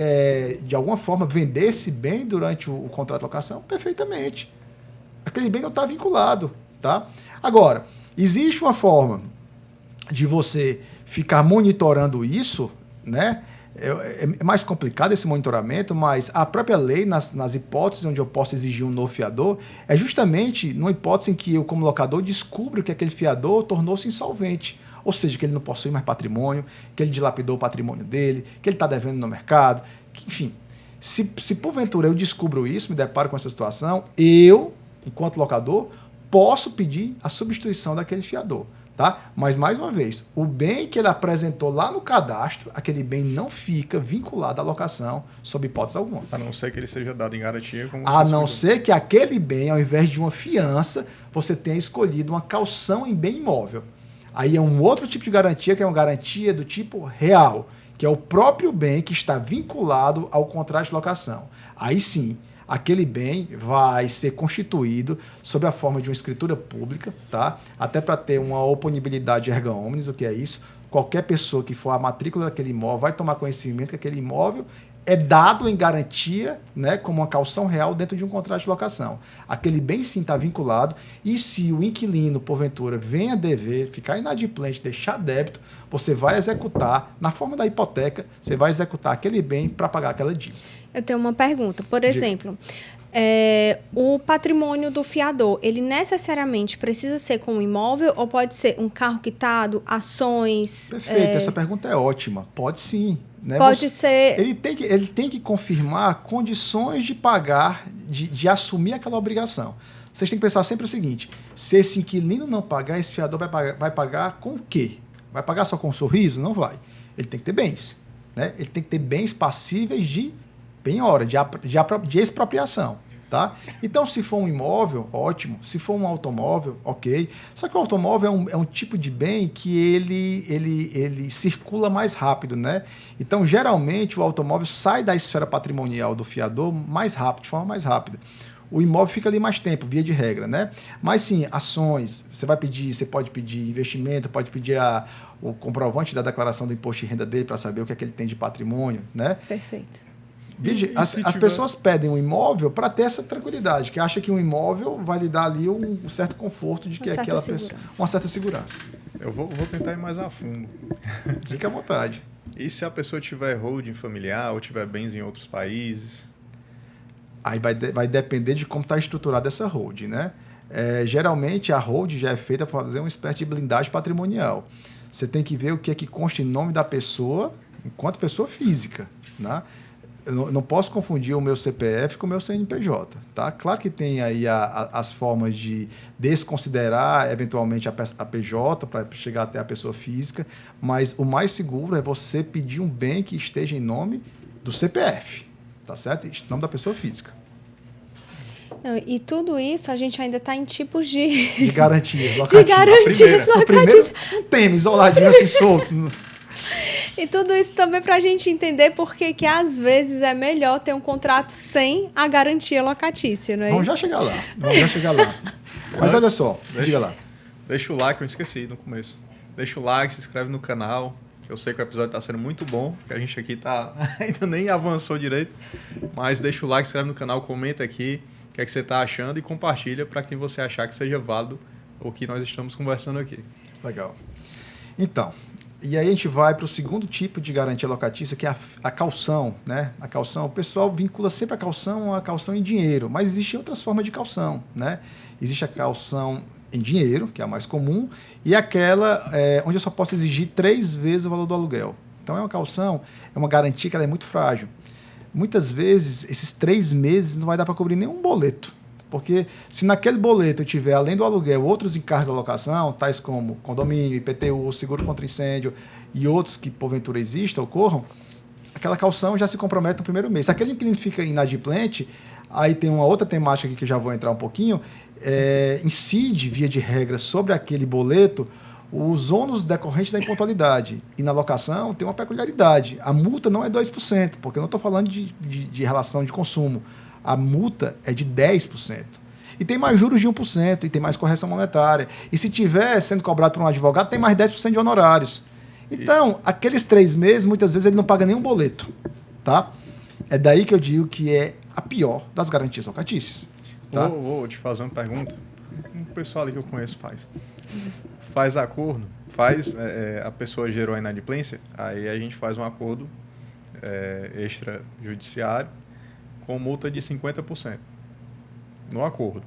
de alguma forma, vender esse bem durante o contrato de locação? Perfeitamente. Aquele bem não está vinculado. Tá? Agora, existe uma forma de você ficar monitorando isso, né? É mais complicado esse monitoramento, mas a própria lei, nas hipóteses onde eu posso exigir um novo fiador, é justamente numa hipótese em que eu, como locador, descubro que aquele fiador tornou-se insolvente. Ou seja, que ele não possui mais patrimônio, que ele dilapidou o patrimônio dele, que ele está devendo no mercado, que, enfim. Se porventura eu descubro isso, me deparo com essa situação, eu, enquanto locador, posso pedir a substituição daquele fiador. Tá? Mas, mais uma vez, o bem que ele apresentou lá no cadastro, aquele bem não fica vinculado à locação, sob hipótese alguma. A não ser que ele seja dado em garantia. A não ser que aquele bem, ao invés de uma fiança, você tenha escolhido uma calção em bem imóvel. Aí é um outro tipo de garantia, que é uma garantia do tipo real, que é o próprio bem que está vinculado ao contrato de locação. Aí sim, aquele bem vai ser constituído sob a forma de uma escritura pública, tá? Até para ter uma oponibilidade erga omnes, o que é isso? Qualquer pessoa que for a matrícula daquele imóvel vai tomar conhecimento que aquele imóvel é dado em garantia, né, como uma calção real dentro de um contrato de locação. Aquele bem sim está vinculado, e se o inquilino, porventura, venha dever, ficar inadimplente, deixar débito, você vai executar, na forma da hipoteca, você vai executar aquele bem para pagar aquela dívida. Eu tenho uma pergunta. Por exemplo, o patrimônio do fiador, ele necessariamente precisa ser com um imóvel ou pode ser um carro quitado, ações? Perfeito, essa pergunta é ótima. Pode sim. Né? Pode ser... Ele tem que confirmar condições de pagar, de assumir aquela obrigação. Vocês têm que pensar sempre o seguinte, se esse inquilino não pagar, esse fiador vai pagar com o quê? Vai pagar só com um sorriso? Não vai. Ele tem que ter bens. Né? Ele tem que ter bens passíveis de penhora, de expropriação. Tá? Então, se for um imóvel, ótimo. Se for um automóvel, ok. Só que o automóvel é um tipo de bem que ele circula mais rápido. Né? Então, geralmente, o automóvel sai da esfera patrimonial do fiador mais rápido, de forma mais rápida. O imóvel fica ali mais tempo, via de regra, né? Mas sim, ações, você pode pedir investimento, pode pedir o comprovante da declaração do imposto de renda dele para saber o que é que ele tem de patrimônio, né? Perfeito. As pessoas pedem um imóvel para ter essa tranquilidade, que acha que um imóvel vai lhe dar ali um certo conforto de que aquela pessoa... Uma certa segurança. Eu vou tentar ir mais a fundo. Fique à vontade. E se a pessoa tiver holding familiar ou tiver bens em outros países? Aí vai depender de como está estruturada essa holding, né? Geralmente, a holding já é feita para fazer uma espécie de blindagem patrimonial. Você tem que ver o que é que consta em nome da pessoa enquanto pessoa física, né? Eu não posso confundir o meu CPF com o meu CNPJ. Tá? Claro que tem aí as formas de desconsiderar eventualmente a PJ para chegar até a pessoa física, mas o mais seguro é você pedir um bem que esteja em nome do CPF. Tá certo? Em nome da pessoa física. Não, e tudo isso a gente ainda está em tipos de garantias locativas. De garantias locativas. Primeiro, um tema isoladinho assim, solto. E tudo isso também para a gente entender porque que às vezes é melhor ter um contrato sem a garantia locatícia, não é? Vamos já chegar lá. Mas olha só, diga lá. Deixa o like, eu esqueci no começo. Deixa o like, se inscreve no canal. Eu sei que o episódio está sendo muito bom, que a gente aqui ainda nem avançou direito, mas deixa o like, se inscreve no canal, comenta aqui o que é que você está achando e compartilha para quem você achar que seja válido o que nós estamos conversando aqui. Legal. Então, e aí a gente vai para o segundo tipo de garantia locatícia, que é a caução. Né? A caução, o pessoal vincula sempre a caução em dinheiro, mas existem outras formas de caução. Né? Existe a caução em dinheiro, que é a mais comum, e aquela onde eu só posso exigir 3 vezes o valor do aluguel. Então, é uma caução, é uma garantia que ela é muito frágil. Muitas vezes, esses 3 meses não vai dar para cobrir nenhum boleto, porque se naquele boleto eu tiver, além do aluguel, outros encargos da locação, tais como condomínio, IPTU, seguro contra incêndio e outros que, porventura, ocorram, aquela caução já se compromete no primeiro mês. Se aquele inquilino fica inadimplente, aí tem uma outra temática aqui que eu já vou entrar um pouquinho, incide, via de regra, sobre aquele boleto os ônus decorrentes da impontualidade. E na locação tem uma peculiaridade. A multa não é 2%, porque eu não estou falando de relação de consumo. A multa é de 10%. E tem mais juros de 1%, e tem mais correção monetária. E se tiver sendo cobrado por um advogado, tem mais 10% de honorários. Então, aqueles 3 meses, muitas vezes, ele não paga nenhum boleto. Tá? É daí que eu digo que é a pior das garantias locatícias. Tá? Vou te fazer uma pergunta. O pessoal ali que eu conheço faz acordo, a pessoa gerou a inadimplência, aí a gente faz um acordo extrajudiciário com multa de 50% no acordo.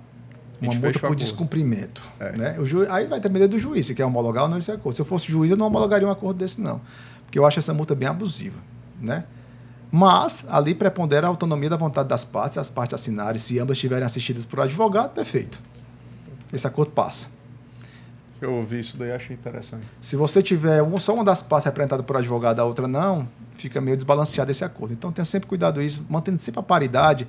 Uma multa por descumprimento. Né? Aí vai depender do juiz, se quer homologar ou não esse acordo. Se eu fosse juiz, eu não homologaria um acordo desse, não. Porque eu acho essa multa bem abusiva. Né? Mas ali prepondera a autonomia da vontade das partes, se as partes assinarem, se ambas estiverem assistidas por advogado, perfeito. Esse acordo passa. Eu ouvi isso daí e achei interessante. Se você tiver só uma das partes representada por advogado, a outra não, fica meio desbalanceado esse acordo. Então, tenha sempre cuidado isso, mantendo sempre a paridade.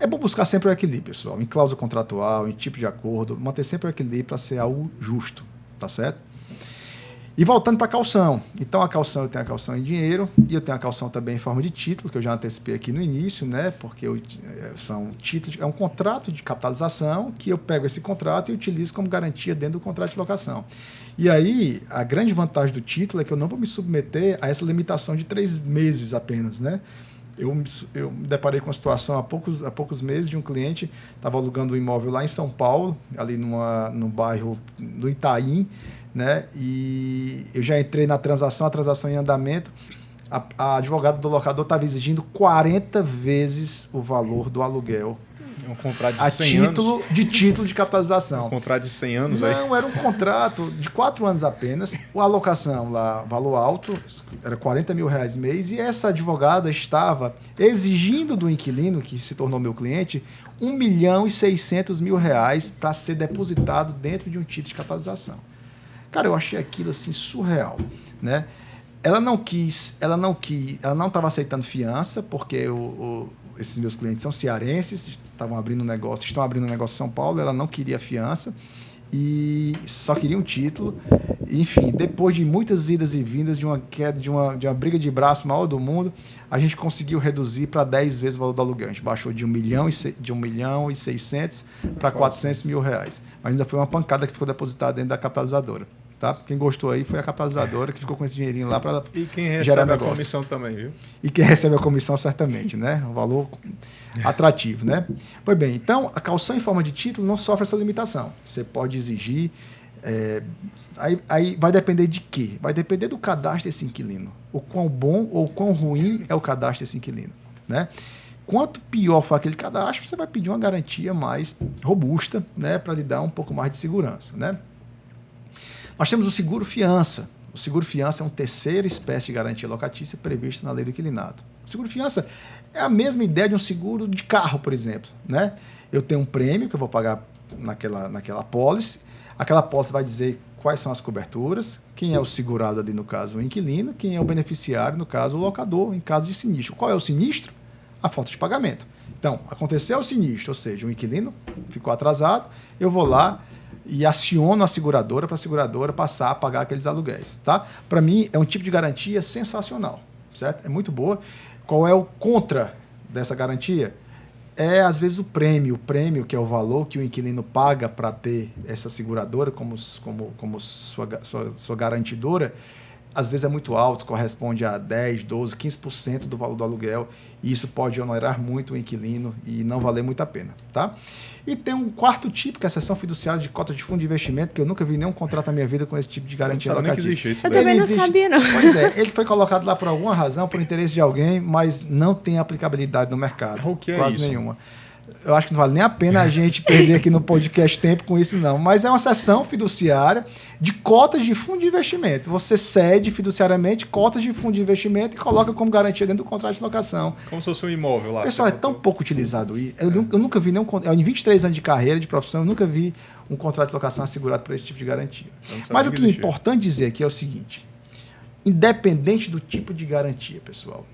É bom buscar sempre o equilíbrio, pessoal, em cláusula contratual, em tipo de acordo, manter sempre o equilíbrio para ser algo justo, tá certo? E voltando para a caução. Então, a caução, eu tenho a caução em dinheiro e eu tenho a caução também em forma de título, que eu já antecipei aqui no início, né? Porque são títulos, é um contrato de capitalização que eu pego esse contrato e utilizo como garantia dentro do contrato de locação. E aí, a grande vantagem do título é que eu não vou me submeter a essa limitação de 3 meses apenas, né? Eu me deparei com uma situação há poucos meses de um cliente, estava alugando um imóvel lá em São Paulo, ali no bairro do Itaim, né? E eu já entrei na transação, a transação em andamento, a advogada do locador estava exigindo 40 vezes o valor do aluguel. Um contrato de 100 anos? De título de capitalização. Um contrato de 100 anos? Não, era um contrato de 4 anos apenas. A alocação lá, valor alto, era R$40 mil mês. E essa advogada estava exigindo do inquilino, que se tornou meu cliente, R$1.600.000 para ser depositado dentro de um título de capitalização. Cara, eu achei aquilo assim surreal, né? Ela não estava aceitando fiança, porque esses meus clientes são cearenses, estão abrindo um negócio em São Paulo, ela não queria fiança e só queria um título. Enfim, depois de muitas idas e vindas, de uma queda, de uma briga de braço maior do mundo, a gente conseguiu reduzir para 10 vezes o valor do aluguel. A gente baixou de 1.600.000 para R$400.000. Mas ainda foi uma pancada que ficou depositada dentro da capitalizadora. Tá? Quem gostou aí foi a capitalizadora que ficou com esse dinheirinho lá para gerar negócio. E quem recebe a comissão também, viu? E quem recebe a comissão, certamente, né? Um valor atrativo, né? Pois bem, então, a caução em forma de título não sofre essa limitação. Você pode exigir... Aí vai depender de quê? Vai depender do cadastro desse inquilino. O quão bom ou quão ruim é o cadastro desse inquilino, né? Quanto pior for aquele cadastro, você vai pedir uma garantia mais robusta, né? Para lhe dar um pouco mais de segurança, né? Nós temos o seguro-fiança. O seguro-fiança é uma terceira espécie de garantia locatícia prevista na lei do inquilinato. O seguro-fiança é a mesma ideia de um seguro de carro, por exemplo, né? Eu tenho um prêmio que eu vou pagar naquela apólice. Aquela apólice vai dizer quais são as coberturas, quem é o segurado ali, no caso, o inquilino, quem é o beneficiário, no caso, o locador, em caso de sinistro. Qual é o sinistro? A falta de pagamento. Então, aconteceu o sinistro, ou seja, o inquilino ficou atrasado, eu vou lá e aciono a seguradora para a seguradora passar a pagar aqueles aluguéis, tá? Para mim, é um tipo de garantia sensacional, certo? É muito boa. Qual é o contra dessa garantia? É, às vezes, o prêmio, que é o valor que o inquilino paga para ter essa seguradora como sua garantidora, às vezes é muito alto, corresponde a 10%, 12%, 15% do valor do aluguel, e isso pode onerar muito o inquilino e não valer muito a pena, tá? E tem um quarto tipo, que é a seção fiduciária de cota de fundo de investimento, que eu nunca vi nenhum contrato na minha vida com esse tipo de garantia locatícia. Eu também não sabia, não. Pois é, ele foi colocado lá por alguma razão, por interesse de alguém, mas não tem aplicabilidade no mercado. O que é quase isso? Nenhuma. Eu acho que não vale nem a pena a gente perder aqui no podcast tempo com isso, não. Mas é uma seção fiduciária de cotas de fundo de investimento. Você cede fiduciariamente cotas de fundo de investimento e coloca como garantia dentro do contrato de locação. Como se fosse um imóvel lá. Pessoal, é tão pouco utilizado isso. Eu nunca vi nenhum... Em 23 anos de carreira, de profissão, eu nunca vi um contrato de locação assegurado por esse tipo de garantia. Mas o que é importante dizer aqui é o seguinte. Independente do tipo de garantia, pessoal,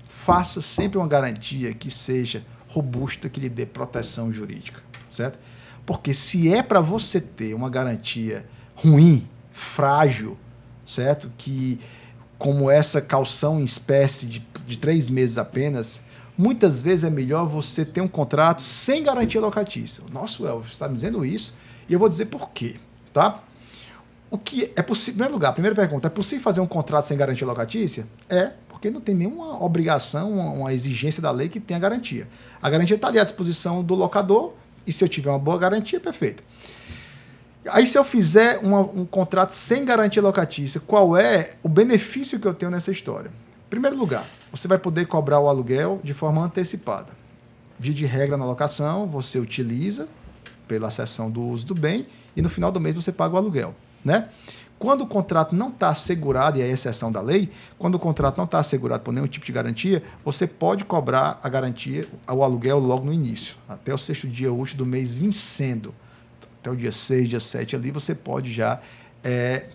faça sempre uma garantia que seja robusta, que lhe dê proteção jurídica, certo? Porque se é para você ter uma garantia ruim, frágil, certo? Que, como essa caução em espécie de 3 meses apenas, muitas vezes é melhor você ter um contrato sem garantia locatícia. Nossa, Elvis, você está me dizendo isso? E eu vou dizer por quê, tá? O que é possível? Em primeiro lugar, primeira pergunta, é possível fazer um contrato sem garantia locatícia? Porque não tem nenhuma obrigação, uma exigência da lei que tenha garantia. A garantia está ali à disposição do locador, e se eu tiver uma boa garantia, perfeito. Aí, se eu fizer um contrato sem garantia locatícia, qual é o benefício que eu tenho nessa história? Em primeiro lugar, você vai poder cobrar o aluguel de forma antecipada. Via de regra na locação, você utiliza pela cessão do uso do bem e no final do mês você paga o aluguel, né? Quando o contrato não está assegurado, e é a exceção da lei, quando o contrato não está assegurado por nenhum tipo de garantia, você pode cobrar a garantia, o aluguel logo no início, até o 6º dia útil do mês vencendo. Até o dia 6, dia 7 ali, você pode já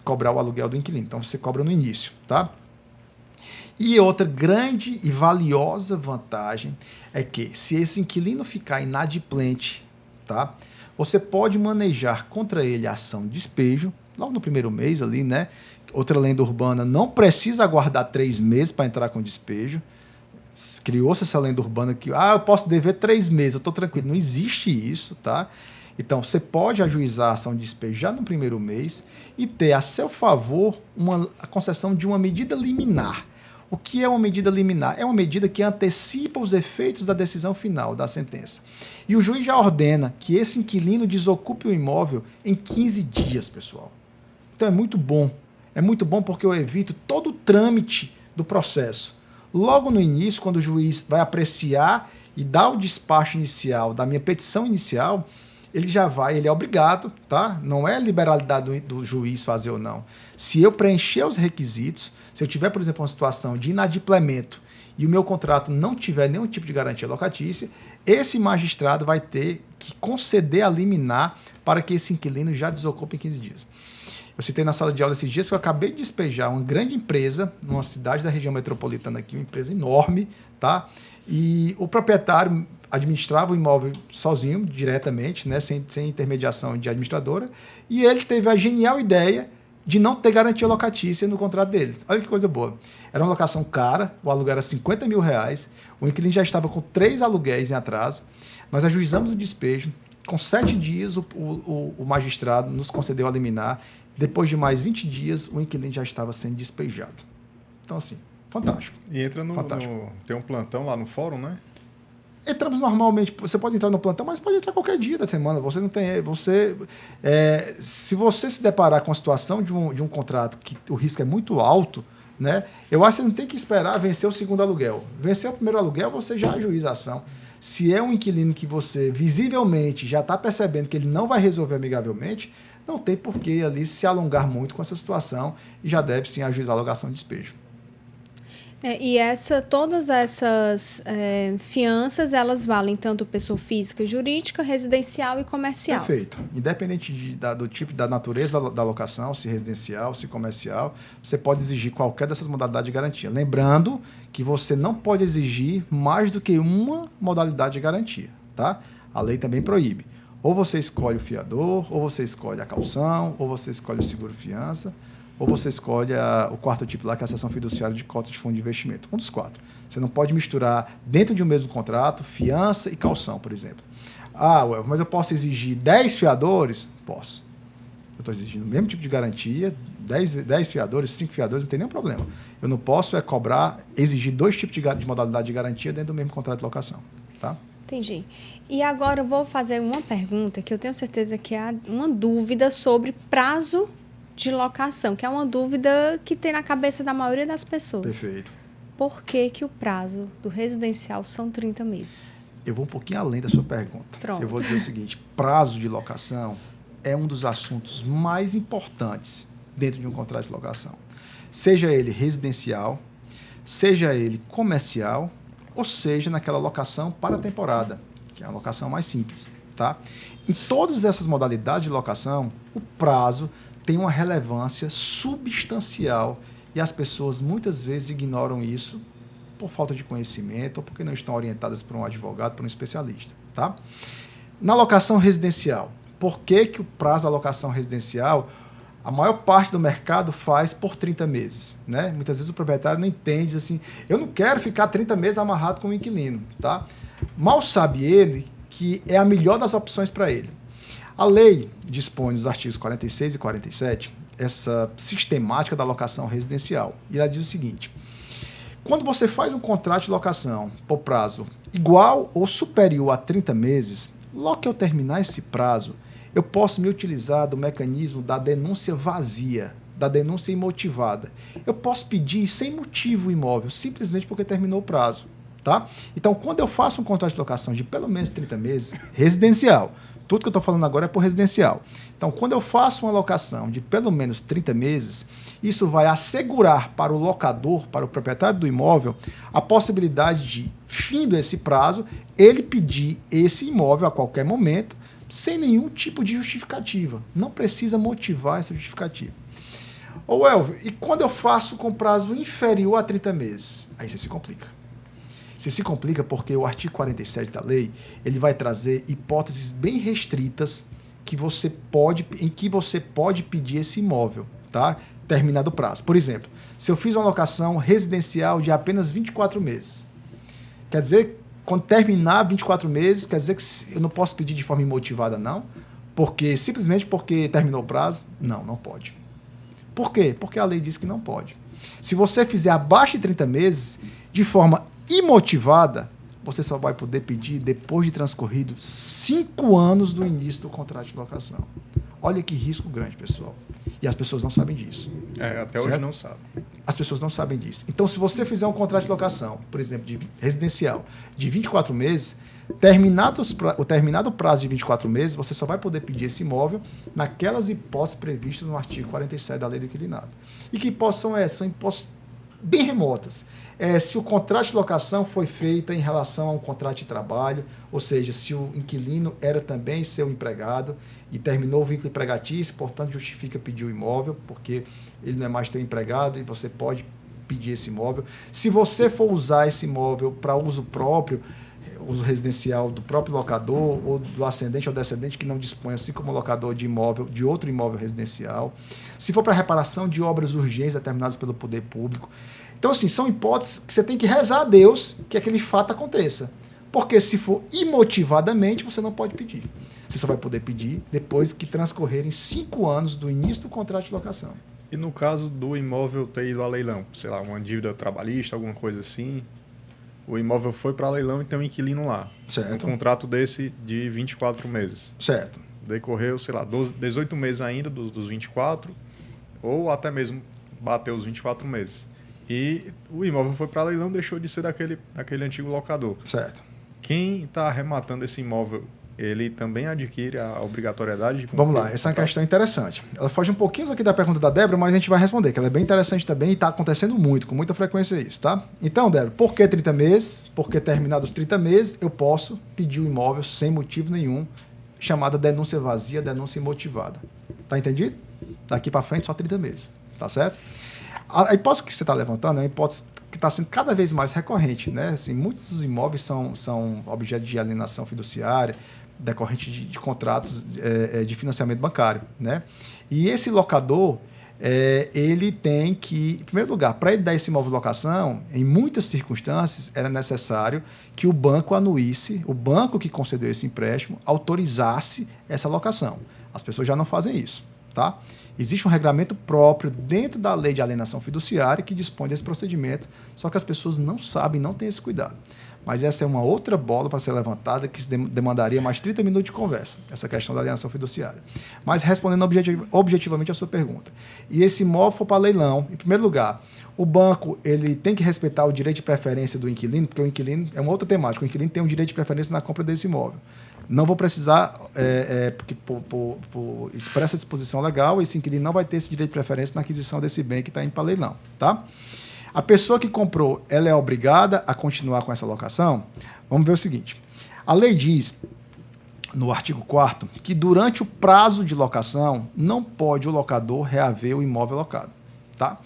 cobrar o aluguel do inquilino. Então, você cobra no início, tá? E outra grande e valiosa vantagem é que, se esse inquilino ficar inadimplente, tá? Você pode manejar contra ele a ação de despejo, logo no primeiro mês ali, né? Outra lenda urbana, não precisa aguardar 3 meses para entrar com despejo. Criou-se essa lenda urbana que, eu posso dever 3 meses, eu estou tranquilo. Não existe isso, tá? Então, você pode ajuizar a ação de despejo já no primeiro mês e ter a seu favor a concessão de uma medida liminar. O que é uma medida liminar? É uma medida que antecipa os efeitos da decisão final da sentença. E o juiz já ordena que esse inquilino desocupe o imóvel em 15 dias, pessoal. Então é muito bom. É muito bom porque eu evito todo o trâmite do processo. Logo no início, quando o juiz vai apreciar e dar o despacho inicial da minha petição inicial, ele é obrigado, tá? Não é liberalidade do juiz fazer ou não. Se eu preencher os requisitos, se eu tiver, por exemplo, uma situação de inadimplemento e o meu contrato não tiver nenhum tipo de garantia locatícia, esse magistrado vai ter que conceder a liminar para que esse inquilino já desocupe em 15 dias. Eu citei na sala de aula esses dias que eu acabei de despejar uma grande empresa numa cidade da região metropolitana aqui, uma empresa enorme, tá? E o proprietário administrava o imóvel sozinho, diretamente, né? sem intermediação de administradora, e ele teve a genial ideia de não ter garantia locatícia no contrato dele. Olha que coisa boa. Era uma locação cara, o aluguel era R$50 mil, o inquilino já estava com 3 aluguéis em atraso, nós ajuizamos o despejo, com 7 dias o magistrado nos concedeu a liminar, depois de mais 20 dias o inquilino já estava sendo despejado. Então, assim, fantástico. E entra tem um plantão lá no fórum, né? Entramos normalmente, você pode entrar no plantão, mas pode entrar qualquer dia da semana. Você não tem. Se você se deparar com a situação de um contrato que o risco é muito alto, né? Eu acho que você não tem que esperar vencer o segundo aluguel. Vencer o primeiro aluguel, você já ajuiza a ação. Se é um inquilino que você visivelmente já está percebendo que ele não vai resolver amigavelmente, não tem por que ali se alongar muito com essa situação e já deve sim ajuizar a alocação de despejo. E todas essas fianças, elas valem tanto pessoa física, jurídica, residencial e comercial. Perfeito. Independente do tipo, da natureza da locação, se residencial, se comercial, você pode exigir qualquer dessas modalidades de garantia. Lembrando que você não pode exigir mais do que uma modalidade de garantia, tá? A lei também proíbe. Ou você escolhe o fiador, ou você escolhe a caução, ou você escolhe o seguro-fiança, ou você escolhe o quarto tipo lá, que é a cessão fiduciária de cota de fundo de investimento. Um dos 4. Você não pode misturar dentro de um mesmo contrato fiança e caução, por exemplo. Mas eu posso exigir 10 fiadores? Posso. Eu estou exigindo o mesmo tipo de garantia, 10 fiadores, 5 fiadores, não tem nenhum problema. Eu não posso exigir 2 tipos de modalidade de garantia dentro do mesmo contrato de locação. Tá? Entendi. E agora eu vou fazer uma pergunta que eu tenho certeza que é uma dúvida sobre prazo de locação, que é uma dúvida que tem na cabeça da maioria das pessoas. Perfeito. Por que o prazo do residencial são 30 meses? Eu vou um pouquinho além da sua pergunta. Pronto. Eu vou dizer o seguinte, prazo de locação é um dos assuntos mais importantes dentro de um contrato de locação. Seja ele residencial, seja ele comercial, ou seja naquela locação para a temporada, que é a locação mais simples. Tá? Em todas essas modalidades de locação, o prazo tem uma relevância substancial e as pessoas muitas vezes ignoram isso por falta de conhecimento ou porque não estão orientadas por um advogado, por um especialista. Tá? Na locação residencial, por que o prazo da locação residencial, a maior parte do mercado faz por 30 meses? Né? Muitas vezes o proprietário não entende, diz assim, eu não quero ficar 30 meses amarrado com o inquilino. Tá? Mal sabe ele que é a melhor das opções para ele. A lei dispõe nos artigos 46 e 47 essa sistemática da locação residencial. E ela diz o seguinte, quando você faz um contrato de locação por prazo igual ou superior a 30 meses, logo que eu terminar esse prazo, eu posso me utilizar do mecanismo da denúncia vazia, da denúncia imotivada. Eu posso pedir sem motivo o imóvel, simplesmente porque terminou o prazo. Tá? Então, quando eu faço um contrato de locação de pelo menos 30 meses, residencial, tudo que eu estou falando agora é por residencial. Então, quando eu faço uma locação de pelo menos 30 meses, isso vai assegurar para o locador, para o proprietário do imóvel, a possibilidade de, findo esse prazo, ele pedir esse imóvel a qualquer momento, sem nenhum tipo de justificativa. Não precisa motivar essa justificativa. Ô Elvio, e quando eu faço com prazo inferior a 30 meses? Aí você se complica. Você se complica porque o artigo 47 da lei, ele vai trazer hipóteses bem restritas em que você pode pedir esse imóvel, tá? Terminado o prazo. Por exemplo, se eu fiz uma locação residencial de apenas 24 meses, quer dizer, quando terminar 24 meses, quer dizer que eu não posso pedir de forma imotivada, não? Simplesmente porque terminou o prazo? Não, não pode. Por quê? Porque a lei diz que não pode. Se você fizer abaixo de 30 meses, de forma imotivada, você só vai poder pedir depois de transcorrido 5 anos do início do contrato de locação. Olha que risco grande, pessoal. E as pessoas não sabem disso. Até hoje não sabem. As pessoas não sabem disso. Então, se você fizer um contrato de locação, por exemplo, de residencial, de 24 meses, terminado o prazo de 24 meses, você só vai poder pedir esse imóvel naquelas hipóteses previstas no artigo 47 da Lei do Inquilinato. E que hipóteses são essas? São hipóteses bem remotas. Se o contrato de locação foi feito em relação a um contrato de trabalho, ou seja, se o inquilino era também seu empregado e terminou o vínculo empregatício, portanto, justifica pedir o imóvel, porque ele não é mais teu empregado e você pode pedir esse imóvel. Se você for usar esse imóvel para uso próprio, uso residencial do próprio locador ou do ascendente ou descendente que não dispõe, assim como o locador de imóvel, de outro imóvel residencial. Se for para reparação de obras urgentes determinadas pelo poder público. Então, assim, são hipóteses que você tem que rezar a Deus que aquele fato aconteça. Porque se for imotivadamente, você não pode pedir. Você só vai poder pedir depois que transcorrerem 5 anos do início do contrato de locação. E no caso do imóvel ter ido a leilão, sei lá, uma dívida trabalhista, alguma coisa assim, o imóvel foi para leilão e tem um inquilino lá. Certo. Um contrato desse de 24 meses. Certo. Decorreu, sei lá, 18 meses ainda dos 24, ou até mesmo bateu os 24 meses. E o imóvel foi para leilão, deixou de ser daquele antigo locador. Certo. Quem está arrematando esse imóvel, ele também adquire a obrigatoriedade de cumprir? Vamos lá, essa é uma questão interessante. Ela foge um pouquinho aqui da pergunta da Débora, mas a gente vai responder, que ela é bem interessante também e está acontecendo muito, com muita frequência isso, tá? Então, Débora, por que 30 meses? Porque terminados os 30 meses, eu posso pedir o imóvel sem motivo nenhum, chamada denúncia vazia, denúncia imotivada. Tá entendido? Daqui para frente, só 30 meses, tá certo? A hipótese que você está levantando é uma hipótese que está sendo cada vez mais recorrente, né? Assim, muitos dos imóveis são objeto de alienação fiduciária, decorrente de contratos de financiamento bancário, né? E esse locador, ele tem que, em primeiro lugar, para ele dar esse imóvel de locação, em muitas circunstâncias, era necessário que o banco anuísse, o banco que concedeu esse empréstimo, autorizasse essa locação. As pessoas já não fazem isso, tá? Existe um regramento próprio dentro da lei de alienação fiduciária que dispõe desse procedimento, só que as pessoas não sabem, não têm esse cuidado. Mas essa é uma outra bola para ser levantada que demandaria mais 30 minutos de conversa, essa questão da alienação fiduciária. Mas respondendo objetivamente a sua pergunta. E esse imóvel for para leilão, em primeiro lugar, o banco ele tem que respeitar o direito de preferência do inquilino, porque o inquilino é uma outra temática, o inquilino tem um direito de preferência na compra desse imóvel. Não vou precisar, porque por expressa disposição legal, esse inquilino não vai ter esse direito de preferência na aquisição desse bem que está indo para leilão, tá? A pessoa que comprou, ela é obrigada a continuar com essa locação? Vamos ver o seguinte. A lei diz, no artigo 4º, que durante o prazo de locação, não pode o locador reaver o imóvel locado, tá?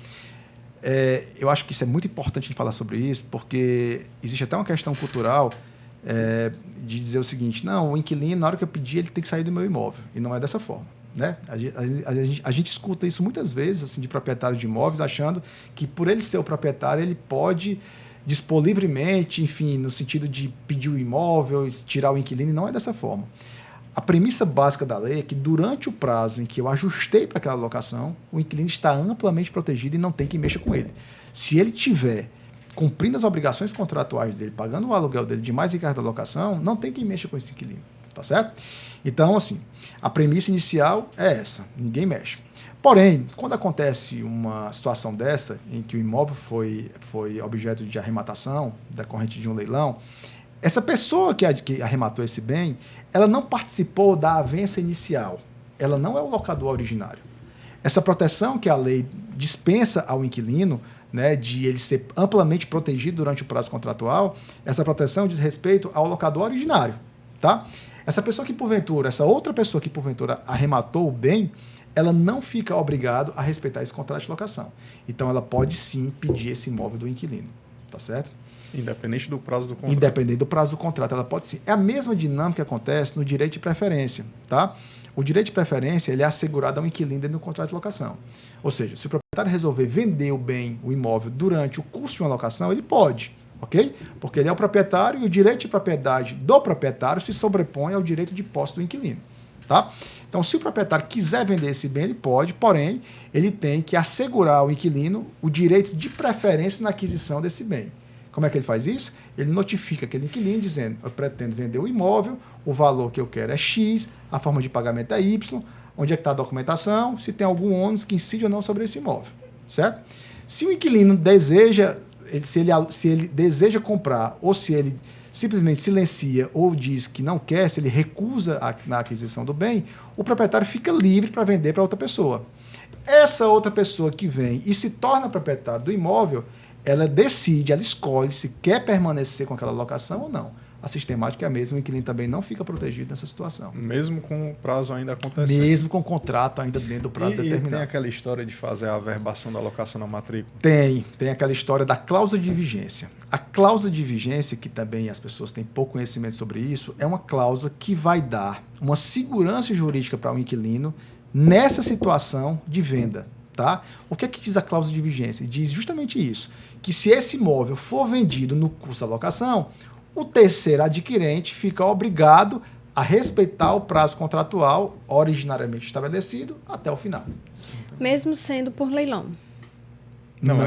Eu acho que isso é muito importante de falar sobre isso, porque existe até uma questão cultural de dizer o seguinte, não, o inquilino, na hora que eu pedir, ele tem que sair do meu imóvel. E não é dessa forma. Né? A gente escuta isso muitas vezes assim, de proprietários de imóveis, achando que por ele ser o proprietário, ele pode dispor livremente, enfim, no sentido de pedir o imóvel, tirar o inquilino, e não é dessa forma. A premissa básica da lei é que durante o prazo em que eu ajustei para aquela locação, o inquilino está amplamente protegido e não tem quem mexa com ele. Se ele tiver cumprindo as obrigações contratuais dele, pagando o aluguel dele de mais ricardo da locação, não tem quem mexa com esse inquilino, tá certo? Então, assim, a premissa inicial é essa, ninguém mexe. Porém, quando acontece uma situação dessa, em que o imóvel foi objeto de arrematação, decorrente de um leilão, essa pessoa que arrematou esse bem, ela não participou da avença inicial, ela não é o locador originário. Essa proteção que a lei dispensa ao inquilino, né, de ele ser amplamente protegido durante o prazo contratual, essa proteção diz respeito ao locador originário, tá? Essa outra pessoa que porventura arrematou o bem, ela não fica obrigada a respeitar esse contrato de locação. Então, ela pode sim pedir esse imóvel do inquilino, tá certo? Independente do prazo do contrato. Independente do prazo do contrato, ela pode sim. É a mesma dinâmica que acontece no direito de preferência, tá? O direito de preferência ele é assegurado ao inquilino dentro do contrato de locação. Ou seja, se o proprietário resolver vender o bem, o imóvel, durante o curso de uma locação, ele pode, ok? Porque ele é o proprietário e o direito de propriedade do proprietário se sobrepõe ao direito de posse do inquilino, tá? Então, se o proprietário quiser vender esse bem, ele pode, porém, ele tem que assegurar ao inquilino o direito de preferência na aquisição desse bem. Como é que ele faz isso? Ele notifica aquele inquilino dizendo, eu pretendo vender o imóvel, o valor que eu quero é X, a forma de pagamento é Y, onde é que está a documentação, se tem algum ônus que incide ou não sobre esse imóvel, certo? Se o inquilino deseja, se ele deseja comprar ou se ele simplesmente silencia ou diz que não quer, se ele recusa na aquisição do bem, o proprietário fica livre para vender para outra pessoa. Essa outra pessoa que vem e se torna proprietário do imóvel, ela decide, ela escolhe se quer permanecer com aquela locação ou não. A sistemática é a mesma, o inquilino também não fica protegido nessa situação. Mesmo com o prazo ainda acontecendo. Mesmo com o contrato ainda dentro do prazo determinado. E tem aquela história de fazer a averbação da locação na matrícula? Tem aquela história da cláusula de vigência. A cláusula de vigência, que também as pessoas têm pouco conhecimento sobre isso, é uma cláusula que vai dar uma segurança jurídica para o inquilino nessa situação de venda. Tá? O que é que diz a cláusula de vigência? Diz justamente isso, que se esse imóvel for vendido no curso da locação, o terceiro adquirente fica obrigado a respeitar o prazo contratual originariamente estabelecido até o final. Mesmo sendo por leilão. Não,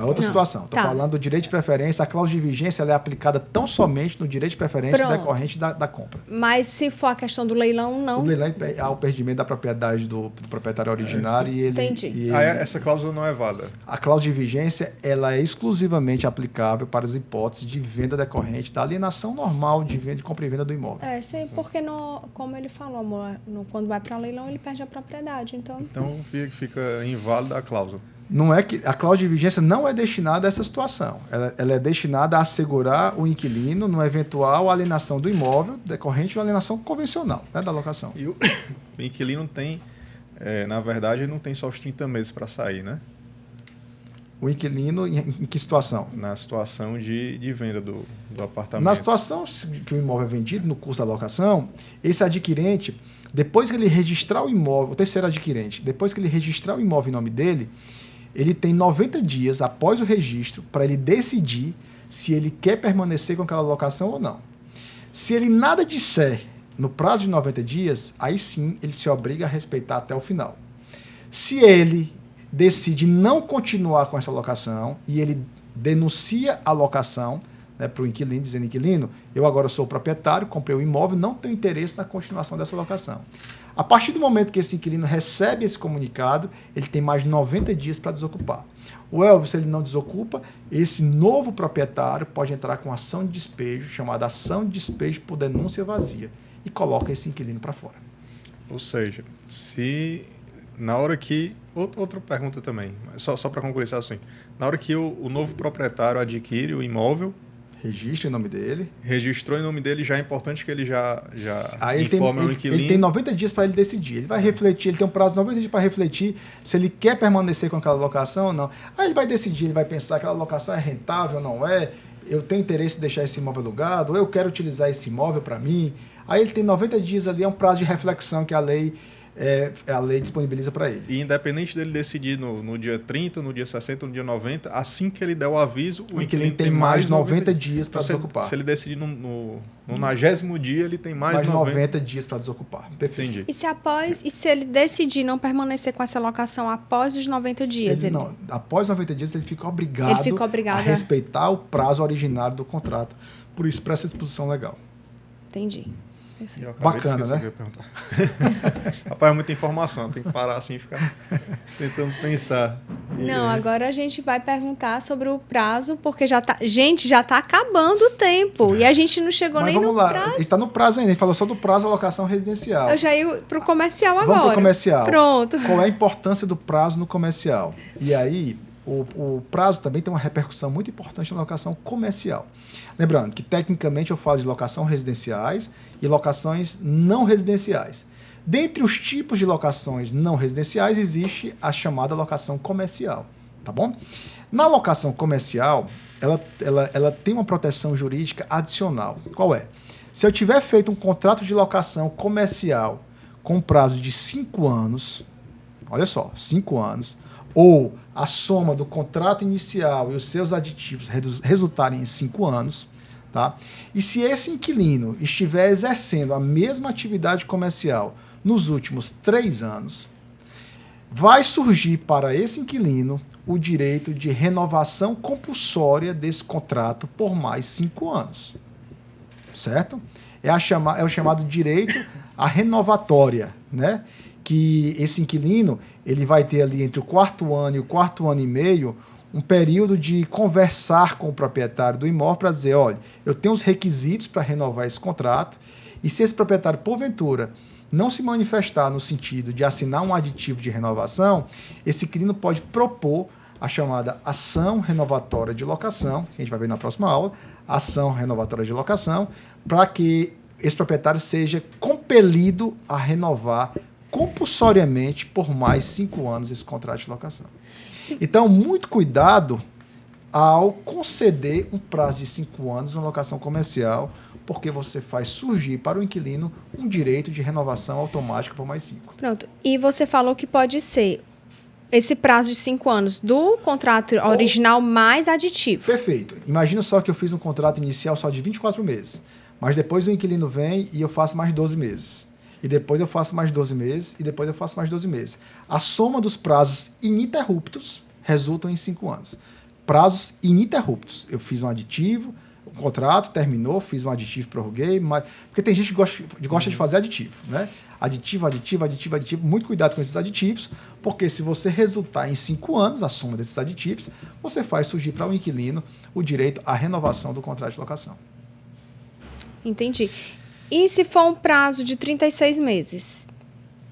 é outra situação. Estou falando do direito de preferência. A cláusula de vigência ela é aplicada tão somente no direito de preferência decorrente da compra. Mas se for a questão do leilão, não. O leilão é o perdimento da propriedade do proprietário originário. Entendi. Essa cláusula não é válida? A cláusula de vigência ela é exclusivamente aplicável para as hipóteses de venda decorrente da alienação normal de venda, de compra e venda do imóvel. Porque, como ele falou, amor, quando vai para leilão, ele perde a propriedade. Então fica inválida a cláusula. Não é que a cláusula de vigência não é destinada a essa situação. Ela é destinada a assegurar o inquilino numa eventual alienação do imóvel decorrente de uma alienação convencional, né, da locação. E o inquilino tem, na verdade, ele não tem só os 30 meses para sair, né? O inquilino, em que situação? Na situação de venda do apartamento. Na situação que o imóvel é vendido no curso da locação, esse adquirente, depois que ele registrar o imóvel, o terceiro adquirente, depois que ele registrar o imóvel em nome dele, ele tem 90 dias após o registro para ele decidir se ele quer permanecer com aquela locação ou não. Se ele nada disser no prazo de 90 dias, aí sim ele se obriga a respeitar até o final. Se ele decide não continuar com essa locação e ele denuncia a locação, né, para o inquilino, dizendo: inquilino, eu agora sou o proprietário, comprei o imóvel, não tenho interesse na continuação dessa locação. A partir do momento que esse inquilino recebe esse comunicado, ele tem mais de 90 dias para desocupar. O Elvis, se ele não desocupa, esse novo proprietário pode entrar com ação de despejo, chamada ação de despejo por denúncia vazia, e coloca esse inquilino para fora. Ou seja, se na hora que... Outra pergunta também, só para concluir esse assunto. Na hora que o novo proprietário adquire o imóvel... Registra em nome dele. Registrou em nome dele, já é importante que ele já informe o inquilino. Ele tem 90 dias para ele decidir. Ele vai refletir, ele tem um prazo de 90 dias para refletir se ele quer permanecer com aquela locação ou não. Aí ele vai decidir, ele vai pensar que aquela locação é rentável ou não é, eu tenho interesse em deixar esse imóvel alugado, ou eu quero utilizar esse imóvel para mim. Aí ele tem 90 dias ali, é um prazo de reflexão que a lei disponibiliza para ele. E independente dele decidir no dia 30, no dia 60, no dia 90, assim que ele der o aviso, o inquilino tem mais 90 dias para desocupar. Se ele decidir no 90º dia, ele tem mais 90 dias para desocupar. Perfeito. Entendi. E se ele decidir não permanecer com essa locação após os 90 dias? Após 90 dias, ele fica obrigado a respeitar o prazo originário do contrato. Por isso, para essa disposição legal. Entendi. Bacana, né? Rapaz, é muita informação, tem que parar assim e ficar tentando pensar. Não, agora a gente vai perguntar sobre o prazo, porque já tá acabando o tempo e a gente não chegou nem no prazo. Ele está no prazo ainda, ele falou só do prazo da locação residencial. Eu já ia para o comercial agora. Vamos para o comercial. Pronto. Qual é a importância do prazo no comercial? E aí, o prazo também tem uma repercussão muito importante na locação comercial. Lembrando que, tecnicamente, eu falo de locação residenciais e locações não residenciais. Dentre os tipos de locações não residenciais, existe a chamada locação comercial. Tá bom? Na locação comercial, ela tem uma proteção jurídica adicional. Qual é? Se eu tiver feito um contrato de locação comercial com prazo de 5 anos, olha só, 5 anos, ou a soma do contrato inicial e os seus aditivos resultarem em 5 anos, tá? E se esse inquilino estiver exercendo a mesma atividade comercial nos últimos 3 anos, vai surgir para esse inquilino o direito de renovação compulsória desse contrato por mais 5 anos. Certo? É o chamado direito à renovatória, né? que esse inquilino ele vai ter ali entre o 4º ano e o 4º ano e meio um período de conversar com o proprietário do imóvel para dizer, olha, eu tenho os requisitos para renovar esse contrato e se esse proprietário, porventura, não se manifestar no sentido de assinar um aditivo de renovação, esse inquilino pode propor a chamada ação renovatória de locação, que a gente vai ver na próxima aula, ação renovatória de locação, para que esse proprietário seja compelido a renovar compulsoriamente por mais 5 anos esse contrato de locação. Então, muito cuidado ao conceder um prazo de 5 anos na locação comercial, porque você faz surgir para o inquilino um direito de renovação automática por mais 5. Pronto. E você falou que pode ser esse prazo de 5 anos do contrato original mais aditivo. Perfeito. Imagina só que eu fiz um contrato inicial só de 24 meses, mas depois o inquilino vem e eu faço mais 12 meses. E depois eu faço mais 12 meses, e depois eu faço mais 12 meses. A soma dos prazos ininterruptos resultam em 5 anos. Prazos ininterruptos. Eu fiz um aditivo, o contrato terminou, fiz um aditivo, prorroguei, mas... porque tem gente que gosta de fazer aditivo, né? Aditivo. Muito cuidado com esses aditivos, porque se você resultar em 5 anos, a soma desses aditivos, você faz surgir para o inquilino o direito à renovação do contrato de locação. Entendi. E se for um prazo de 36 meses?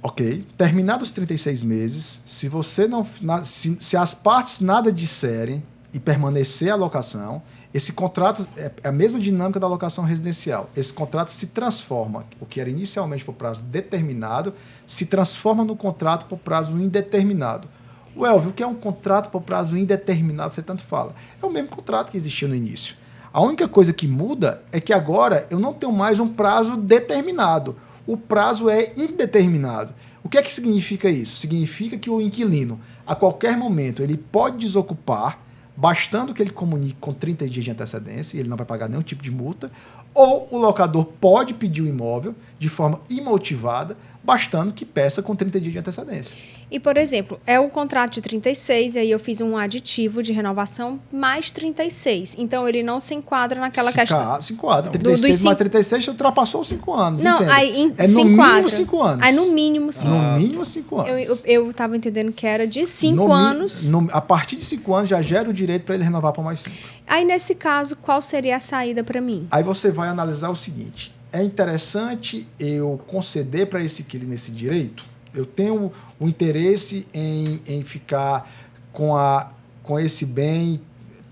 Ok. Terminados os 36 meses, se você não, se as partes nada disserem e permanecer a locação, esse contrato é a mesma dinâmica da locação residencial. Esse contrato se transforma, o que era inicialmente por prazo determinado, se transforma no contrato por prazo indeterminado. O Elvio, o que é um contrato por prazo indeterminado, você tanto fala? É o mesmo contrato que existia no início. A única coisa que muda é que agora eu não tenho mais um prazo determinado. O prazo é indeterminado. O que é que significa isso? Significa que o inquilino, a qualquer momento, ele pode desocupar, bastando que ele comunique com 30 dias de antecedência, e ele não vai pagar nenhum tipo de multa, ou o locador pode pedir o imóvel de forma imotivada, bastando que peça com 30 dias de antecedência. E, por exemplo, é um contrato de 36, e aí eu fiz um aditivo de renovação mais 36. Então, ele não se enquadra naquela questão... Se enquadra. 36 mais 36, você ultrapassou os 5 anos, não, entende? Aí, é no mínimo 5 anos. Aí, no mínimo 5 anos. No mínimo 5 anos. Eu estava entendendo que era de 5 anos. A partir de 5 anos, já gera o direito para ele renovar por mais 5. Aí, nesse caso, qual seria a saída para mim? Aí você vai analisar o seguinte: é interessante eu conceder para esse inquilino esse direito? Eu tenho o interesse em ficar com esse bem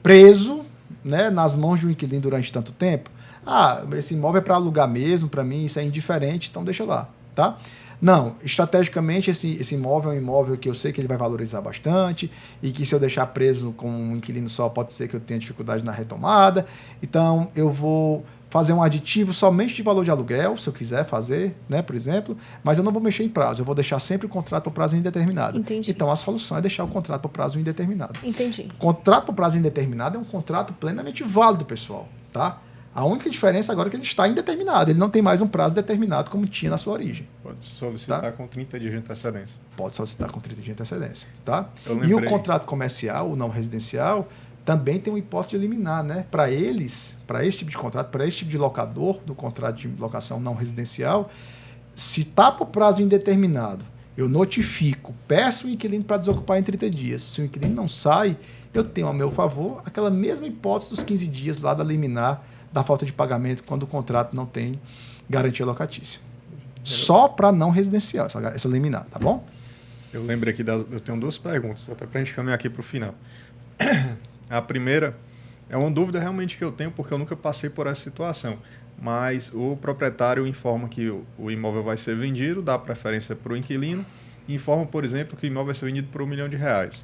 preso, né, nas mãos de um inquilino durante tanto tempo? Esse imóvel é para alugar mesmo, para mim isso é indiferente, então deixa lá, tá? Não, estrategicamente esse imóvel é um imóvel que eu sei que ele vai valorizar bastante e que se eu deixar preso com um inquilino só pode ser que eu tenha dificuldade na retomada, então eu vou fazer um aditivo somente de valor de aluguel, se eu quiser fazer, né, por exemplo, mas eu não vou mexer em prazo, eu vou deixar sempre o contrato por prazo indeterminado. Entendi. Então a solução é deixar o contrato por prazo indeterminado. Entendi. Contrato por prazo indeterminado é um contrato plenamente válido, pessoal, tá? A única diferença agora é que ele está indeterminado, ele não tem mais um prazo determinado como tinha na sua origem. Pode solicitar, tá? Com 30 dias de antecedência. Pode solicitar com 30 dias de antecedência, tá? E o contrato comercial, o não residencial, também tem uma hipótese de eliminar, né? Para eles, para esse tipo de contrato, para esse tipo de locador do contrato de locação não residencial, se está por prazo indeterminado, eu notifico, peço o inquilino para desocupar em 30 dias. Se o inquilino não sai, eu tenho a meu favor aquela mesma hipótese dos 15 dias lá da liminar da falta de pagamento quando o contrato não tem garantia locatícia. Só para não residencial, essa liminar, tá bom? Eu lembrei aqui, eu tenho 2 perguntas, até para a gente caminhar aqui para o final. A primeira é uma dúvida realmente que eu tenho, porque eu nunca passei por essa situação. Mas o proprietário informa que o imóvel vai ser vendido, dá preferência para o inquilino, e informa, por exemplo, que o imóvel vai ser vendido por R$1 milhão.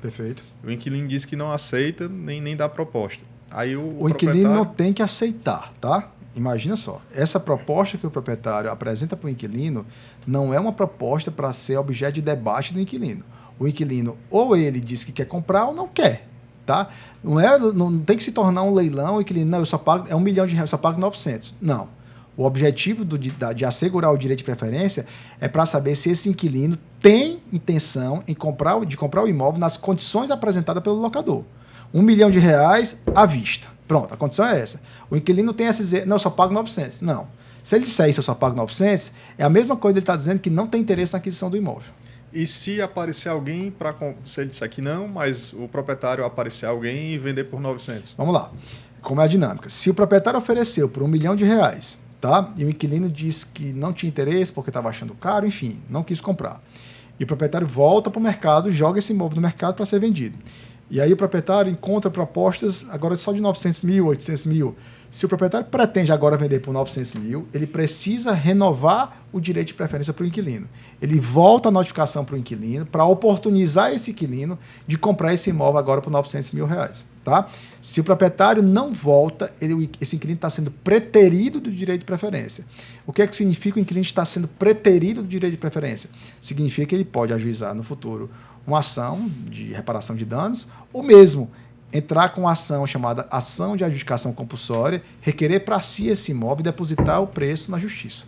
Perfeito. O inquilino diz que não aceita, nem dá proposta. Aí o inquilino não tem que aceitar, tá? Imagina só, essa proposta que o proprietário apresenta para o inquilino não é uma proposta para ser objeto de debate do inquilino. O inquilino ou ele diz que quer comprar ou não quer. Tá? Não tem que se tornar um leilão e que ele, não, eu só pago, é R$1 milhão, eu só pago 900. Não. O objetivo de assegurar o direito de preferência é para saber se esse inquilino tem intenção de comprar o imóvel nas condições apresentadas pelo locador. R$1 milhão à vista. Pronto, a condição é essa. O inquilino tem essa dizer, não, eu só pago 900. Não. Se ele disser isso, eu só pago 900, é a mesma coisa ele está dizendo que não tem interesse na aquisição do imóvel. E se aparecer alguém, se ele disser que não, mas o proprietário aparecer alguém e vender por 900? Vamos lá. Como é a dinâmica? Se o proprietário ofereceu por R$1 milhão, tá? E o inquilino disse que não tinha interesse porque estava achando caro, enfim, não quis comprar. E o proprietário volta para o mercado, joga esse imóvel no mercado para ser vendido. E aí o proprietário encontra propostas agora só de 900 mil, 800 mil. Se o proprietário pretende agora vender por 900 mil, ele precisa renovar o direito de preferência para o inquilino. Ele volta a notificação para o inquilino para oportunizar esse inquilino de comprar esse imóvel agora por 900 mil reais. Tá? Se o proprietário não volta, esse inquilino está sendo preterido do direito de preferência. O que é que significa o inquilino estar sendo preterido do direito de preferência? Significa que ele pode ajuizar no futuro uma ação de reparação de danos ou mesmo entrar com uma ação chamada ação de adjudicação compulsória, requerer para si esse imóvel e depositar o preço na justiça.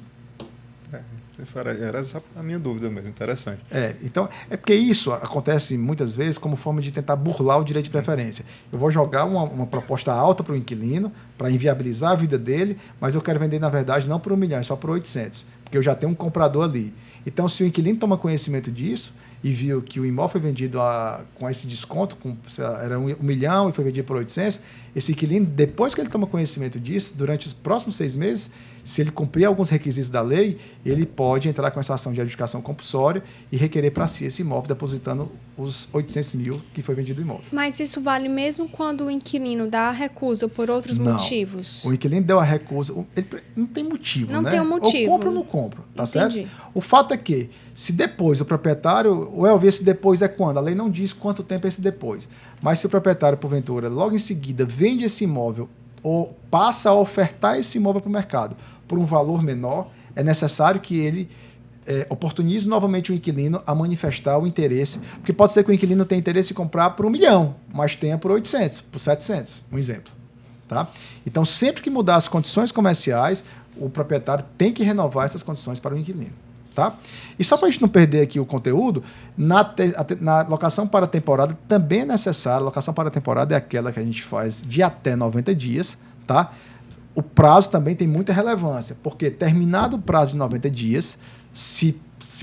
Era essa a minha dúvida mesmo, interessante. Então, é porque isso acontece muitas vezes como forma de tentar burlar o direito de preferência. Eu vou jogar uma proposta alta para o inquilino, para inviabilizar a vida dele, mas eu quero vender, na verdade, não por R$1 milhão, só por 800, porque eu já tenho um comprador ali. Então, se o inquilino toma conhecimento disso e viu que o imóvel foi vendido com esse desconto, era R$1 milhão e foi vendido por 800, esse inquilino, depois que ele toma conhecimento disso, durante os próximos 6 meses, se ele cumprir alguns requisitos da lei, ele pode entrar com essa ação de adjudicação compulsória e requerer para si esse imóvel, depositando os 800 mil que foi vendido o imóvel. Mas isso vale mesmo quando o inquilino dá a recusa por outros motivos? O inquilino deu a recusa, ele não tem motivo, não tem um motivo. Ou compra ou não compra, tá Entendi. certo? O fato é que, se depois o proprietário, esse depois é quando? A lei não diz quanto tempo é esse depois. Mas se o proprietário, porventura, logo em seguida vende esse imóvel ou passa a ofertar esse imóvel para o mercado por um valor menor, é necessário que ele oportunize novamente o inquilino a manifestar o interesse, porque pode ser que o inquilino tenha interesse em comprar por R$1 milhão, mas tenha por 800, por 700, um exemplo. Tá? Então, sempre que mudar as condições comerciais, o proprietário tem que renovar essas condições para o inquilino. Tá? E só para a gente não perder aqui o conteúdo, na locação para temporada também é necessário. A locação para temporada é aquela que a gente faz de até 90 dias. Tá? O prazo também tem muita relevância, porque terminado o prazo de 90 dias, se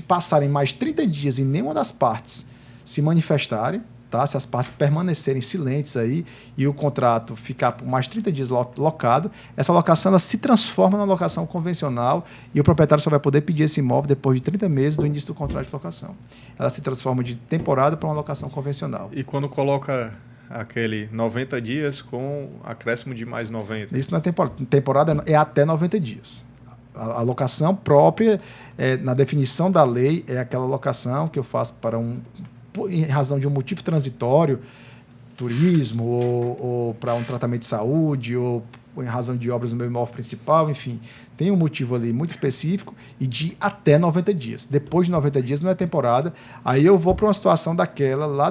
passarem mais 30 dias e nenhuma das partes se manifestarem, tá? Se as partes permanecerem silentes aí e o contrato ficar por mais 30 dias locado, essa locação ela se transforma na locação convencional e o proprietário só vai poder pedir esse imóvel depois de 30 meses do início do contrato de locação. Ela se transforma de temporada para uma locação convencional. E quando coloca aquele 90 dias com acréscimo de mais 90? Isso não é temporada. Temporada é até 90 dias. A locação própria, na definição da lei, é aquela locação que eu faço em razão de um motivo transitório, turismo, ou para um tratamento de saúde, ou em razão de obras no meu imóvel principal, enfim. Tem um motivo ali muito específico e de até 90 dias. Depois de 90 dias não é temporada, aí eu vou para uma situação daquela, lá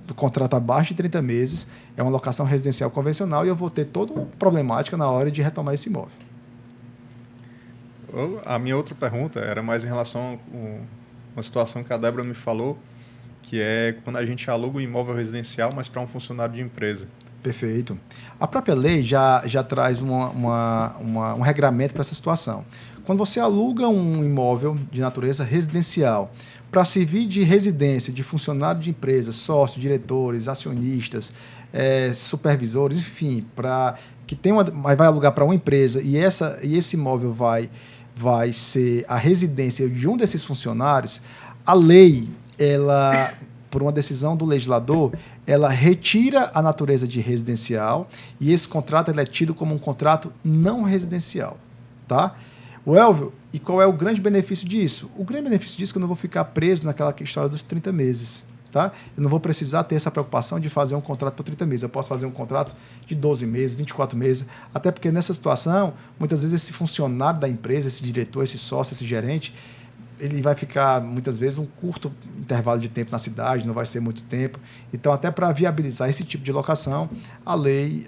do contrato abaixo de 30 meses, é uma locação residencial convencional e eu vou ter toda uma problemática na hora de retomar esse imóvel. A minha outra pergunta era mais em relação a uma situação que a Débora me falou, que é quando a gente aluga um imóvel residencial, mas para um funcionário de empresa. Perfeito. A própria lei já traz um regramento para essa situação. Quando você aluga um imóvel de natureza residencial para servir de residência de funcionário de empresa, sócios, diretores, acionistas, supervisores, enfim, vai alugar para uma empresa e esse imóvel vai ser a residência de um desses funcionários, a lei, ela, por uma decisão do legislador, ela retira a natureza de residencial e esse contrato ele é tido como um contrato não residencial. Tá? O Elvio, e qual é o grande benefício disso? O grande benefício disso é que eu não vou ficar preso naquela história dos 30 meses. Tá? Eu não vou precisar ter essa preocupação de fazer um contrato por 30 meses. Eu posso fazer um contrato de 12 meses, 24 meses, até porque nessa situação, muitas vezes esse funcionário da empresa, esse diretor, esse sócio, esse gerente, ele vai ficar, muitas vezes, um curto intervalo de tempo na cidade, não vai ser muito tempo. Então, até para viabilizar esse tipo de locação, a lei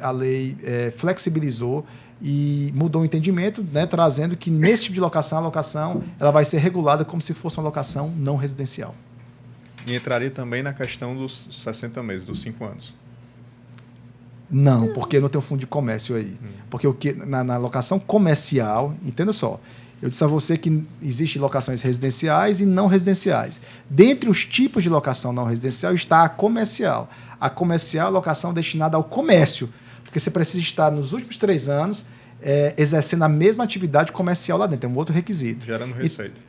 flexibilizou e mudou o entendimento, né, trazendo que nesse tipo de locação, a locação ela vai ser regulada como se fosse uma locação não residencial. E entraria também na questão dos 60 meses, dos 5 anos. Não, porque não tem um fundo de comércio aí. Porque na locação comercial, entenda só, Eu disse a você que existem locações residenciais e não residenciais. Dentre os tipos de locação não residencial está a comercial. A comercial é a locação destinada ao comércio, porque você precisa estar nos últimos 3 anos exercendo a mesma atividade comercial lá dentro, é um outro requisito. Gerando receita.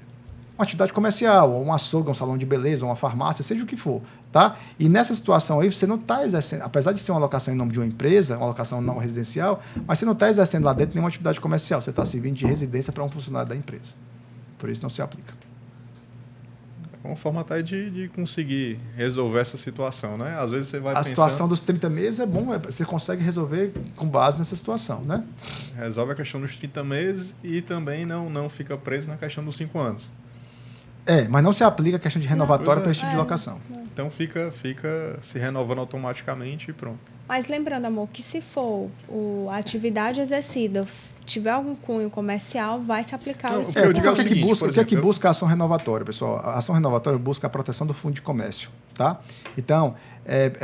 Uma atividade comercial, um açougue, um salão de beleza, uma farmácia, seja o que for, tá? E nessa situação aí, você não está exercendo, apesar de ser uma locação em nome de uma empresa, uma locação não residencial, mas você não está exercendo lá dentro nenhuma atividade comercial, você está servindo de residência para um funcionário da empresa. Por isso não se aplica. É uma forma até de conseguir resolver essa situação, né? Às vezes você vai A situação dos 30 meses é bom, você consegue resolver com base nessa situação, né? Resolve a questão dos 30 meses e também não fica preso na questão dos 5 anos. Mas não se aplica a questão de renovatória para esse tipo de locação. Então fica se renovando automaticamente e pronto. Mas lembrando, amor, que se for a atividade exercida tiver algum cunho comercial, vai se aplicar Não, o o que eu digo é o seguinte, o que é que busca a ação renovatória, pessoal? A ação renovatória busca a proteção do fundo de comércio, tá? Então,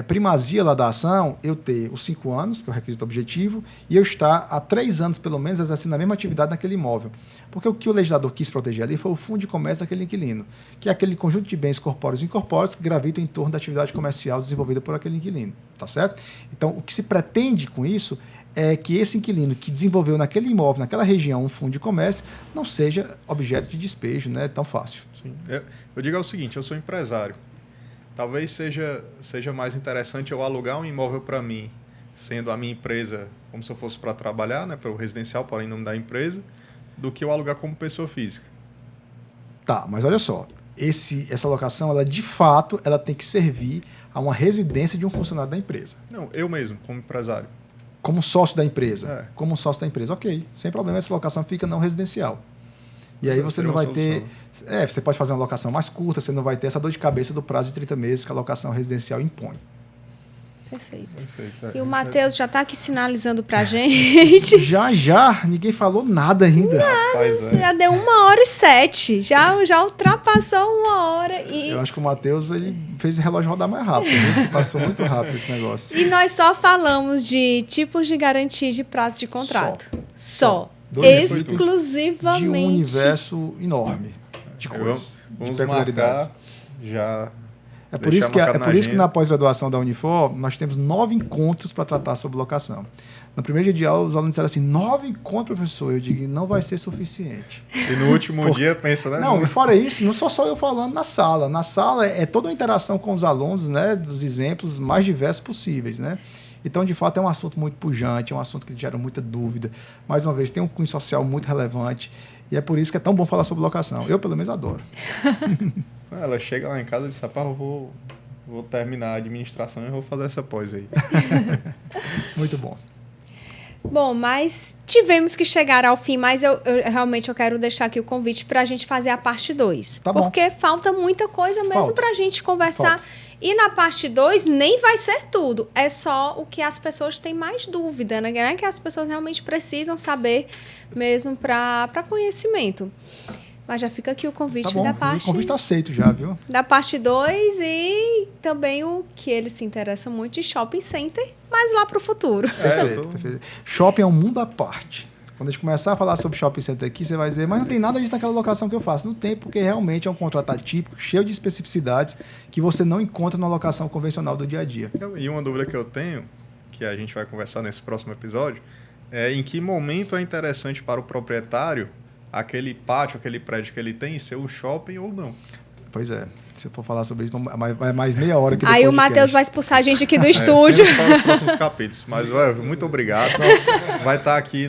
primazia lá da ação eu ter os 5 anos, que é o requisito objetivo, e eu estar há 3 anos, pelo menos, exercendo a mesma atividade naquele imóvel. Porque o que o legislador quis proteger ali foi o fundo de comércio daquele inquilino, que é aquele conjunto de bens corpóreos e incorpóreos que gravitam em torno da atividade comercial desenvolvida por aquele inquilino, tá certo? Então, o que se pretende com isso é que esse inquilino que desenvolveu naquele imóvel, naquela região, um fundo de comércio, não seja objeto de despejo, né? Tão fácil. Sim. Eu digo o seguinte, eu sou empresário. Talvez seja mais interessante eu alugar um imóvel para mim, sendo a minha empresa como se eu fosse para trabalhar, né, para o residencial, para em nome da empresa, do que eu alugar como pessoa física. Tá, mas olha só, essa locação, ela de fato, ela tem que servir a uma residência de um funcionário da empresa. Não, eu mesmo, como empresário. Como sócio da empresa. Como sócio da empresa. Ok, sem problema, essa locação fica não residencial. E aí você não vai ter... você pode fazer uma locação mais curta, você não vai ter essa dor de cabeça do prazo de 30 meses que a locação residencial impõe. Perfeito. E o Matheus já está aqui sinalizando para a gente. Já, ninguém falou nada ainda. Já deu 1h07. Já ultrapassou 1h. Eu acho que o Matheus ele fez o relógio rodar mais rápido. Né? Passou muito rápido esse negócio. E nós só falamos de tipos de garantia de prazo de contrato. Só. Exclusivamente. De um universo enorme de coisas, de peculiaridades. É por isso que na pós-graduação da Unifor nós temos 9 encontros para tratar sobre locação. No primeiro dia de aula, os alunos disseram assim, 9 encontros, professor. Eu digo, não vai ser suficiente. E no último dia, pensa, né? Não, e fora isso, não sou só eu falando na sala. Na sala é toda uma interação com os alunos, né, dos exemplos mais diversos possíveis, né? Então, de fato, é um assunto muito pujante, é um assunto que gera muita dúvida. Mais uma vez, tem um cunho social muito relevante e é por isso que é tão bom falar sobre locação. Eu, pelo menos, adoro. Ela chega lá em casa e diz, rapaz, eu vou terminar a administração e vou fazer essa pós aí. Muito bom. Bom, mas tivemos que chegar ao fim, mas eu realmente quero deixar aqui o convite para a gente fazer a parte 2. Tá bom. Porque falta muita coisa mesmo para a gente conversar. E na parte 2 nem vai ser tudo. É só o que as pessoas têm mais dúvida, né? Que as pessoas realmente precisam saber mesmo para conhecimento. Mas já fica aqui o convite da parte... O convite está aceito já, viu? Da parte 2 e também o que ele se interessa muito de shopping center, mas lá para o futuro. Perfeito. Shopping é um mundo à parte. Quando a gente começar a falar sobre shopping center aqui, você vai dizer, mas não tem nada disso naquela locação que eu faço. Não tem, porque realmente é um contrato atípico, cheio de especificidades, que você não encontra na locação convencional do dia a dia. E uma dúvida que eu tenho, que a gente vai conversar nesse próximo episódio, é em que momento é interessante para o proprietário aquele pátio, aquele prédio que ele tem, ser um shopping ou não. Pois é. Se eu for falar sobre isso, vai mais meia hora aqui. Aí o Matheus vai expulsar a gente aqui do estúdio. Nos próximos capítulos. Mas, Elvio, muito obrigado. Vai estar aqui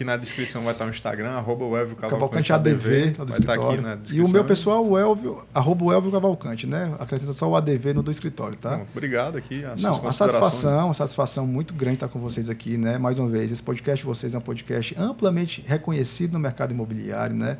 na descrição, vai estar o Instagram, @ElvioCavalcante_ADV, do escritório. E o meu pessoal, o Elvio, @ElvioCavalcante, né? Acrescenta só o ADV no do escritório, tá? Não, obrigado aqui. A satisfação muito grande estar com vocês aqui, né? Mais uma vez, esse podcast de vocês é um podcast amplamente reconhecido no mercado imobiliário, né?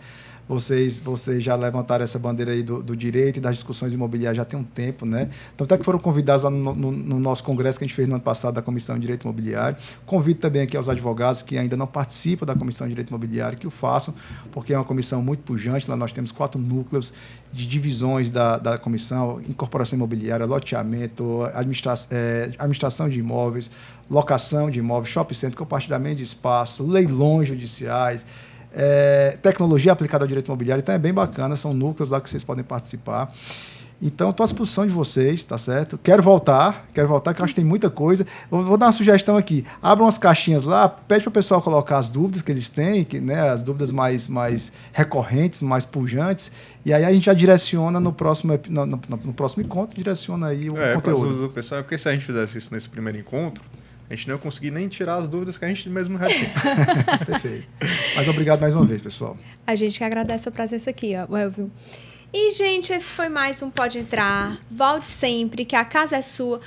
Vocês já levantaram essa bandeira aí do direito e das discussões imobiliárias já tem um tempo, né? Então, até que foram convidados lá no nosso congresso que a gente fez no ano passado da Comissão de Direito Imobiliário. Convido também aqui aos advogados que ainda não participam da Comissão de Direito Imobiliário que o façam, porque é uma comissão muito pujante. Lá nós temos 4 núcleos de divisões da comissão: incorporação imobiliária, loteamento, administração de imóveis, locação de imóveis, shopping center, compartilhamento de espaço, leilões judiciais, tecnologia aplicada ao direito imobiliário, então é bem bacana, são núcleos lá que vocês podem participar. Então, estou à disposição de vocês, tá certo? Quero voltar, que eu acho que tem muita coisa. Vou dar uma sugestão aqui. Abram as caixinhas lá, pede para o pessoal colocar as dúvidas que eles têm, né, as dúvidas mais recorrentes, mais pujantes, e aí a gente já direciona no próximo encontro, direciona aí o conteúdo. Do pessoal, porque se a gente fizesse isso nesse primeiro encontro, a gente não ia conseguir nem tirar as dúvidas que a gente mesmo já tem. Perfeito. Mas obrigado mais uma vez, pessoal. A gente que agradece a presença aqui, ó, Elvio. E, gente, esse foi mais um Pode Entrar. Volte sempre, que a casa é sua.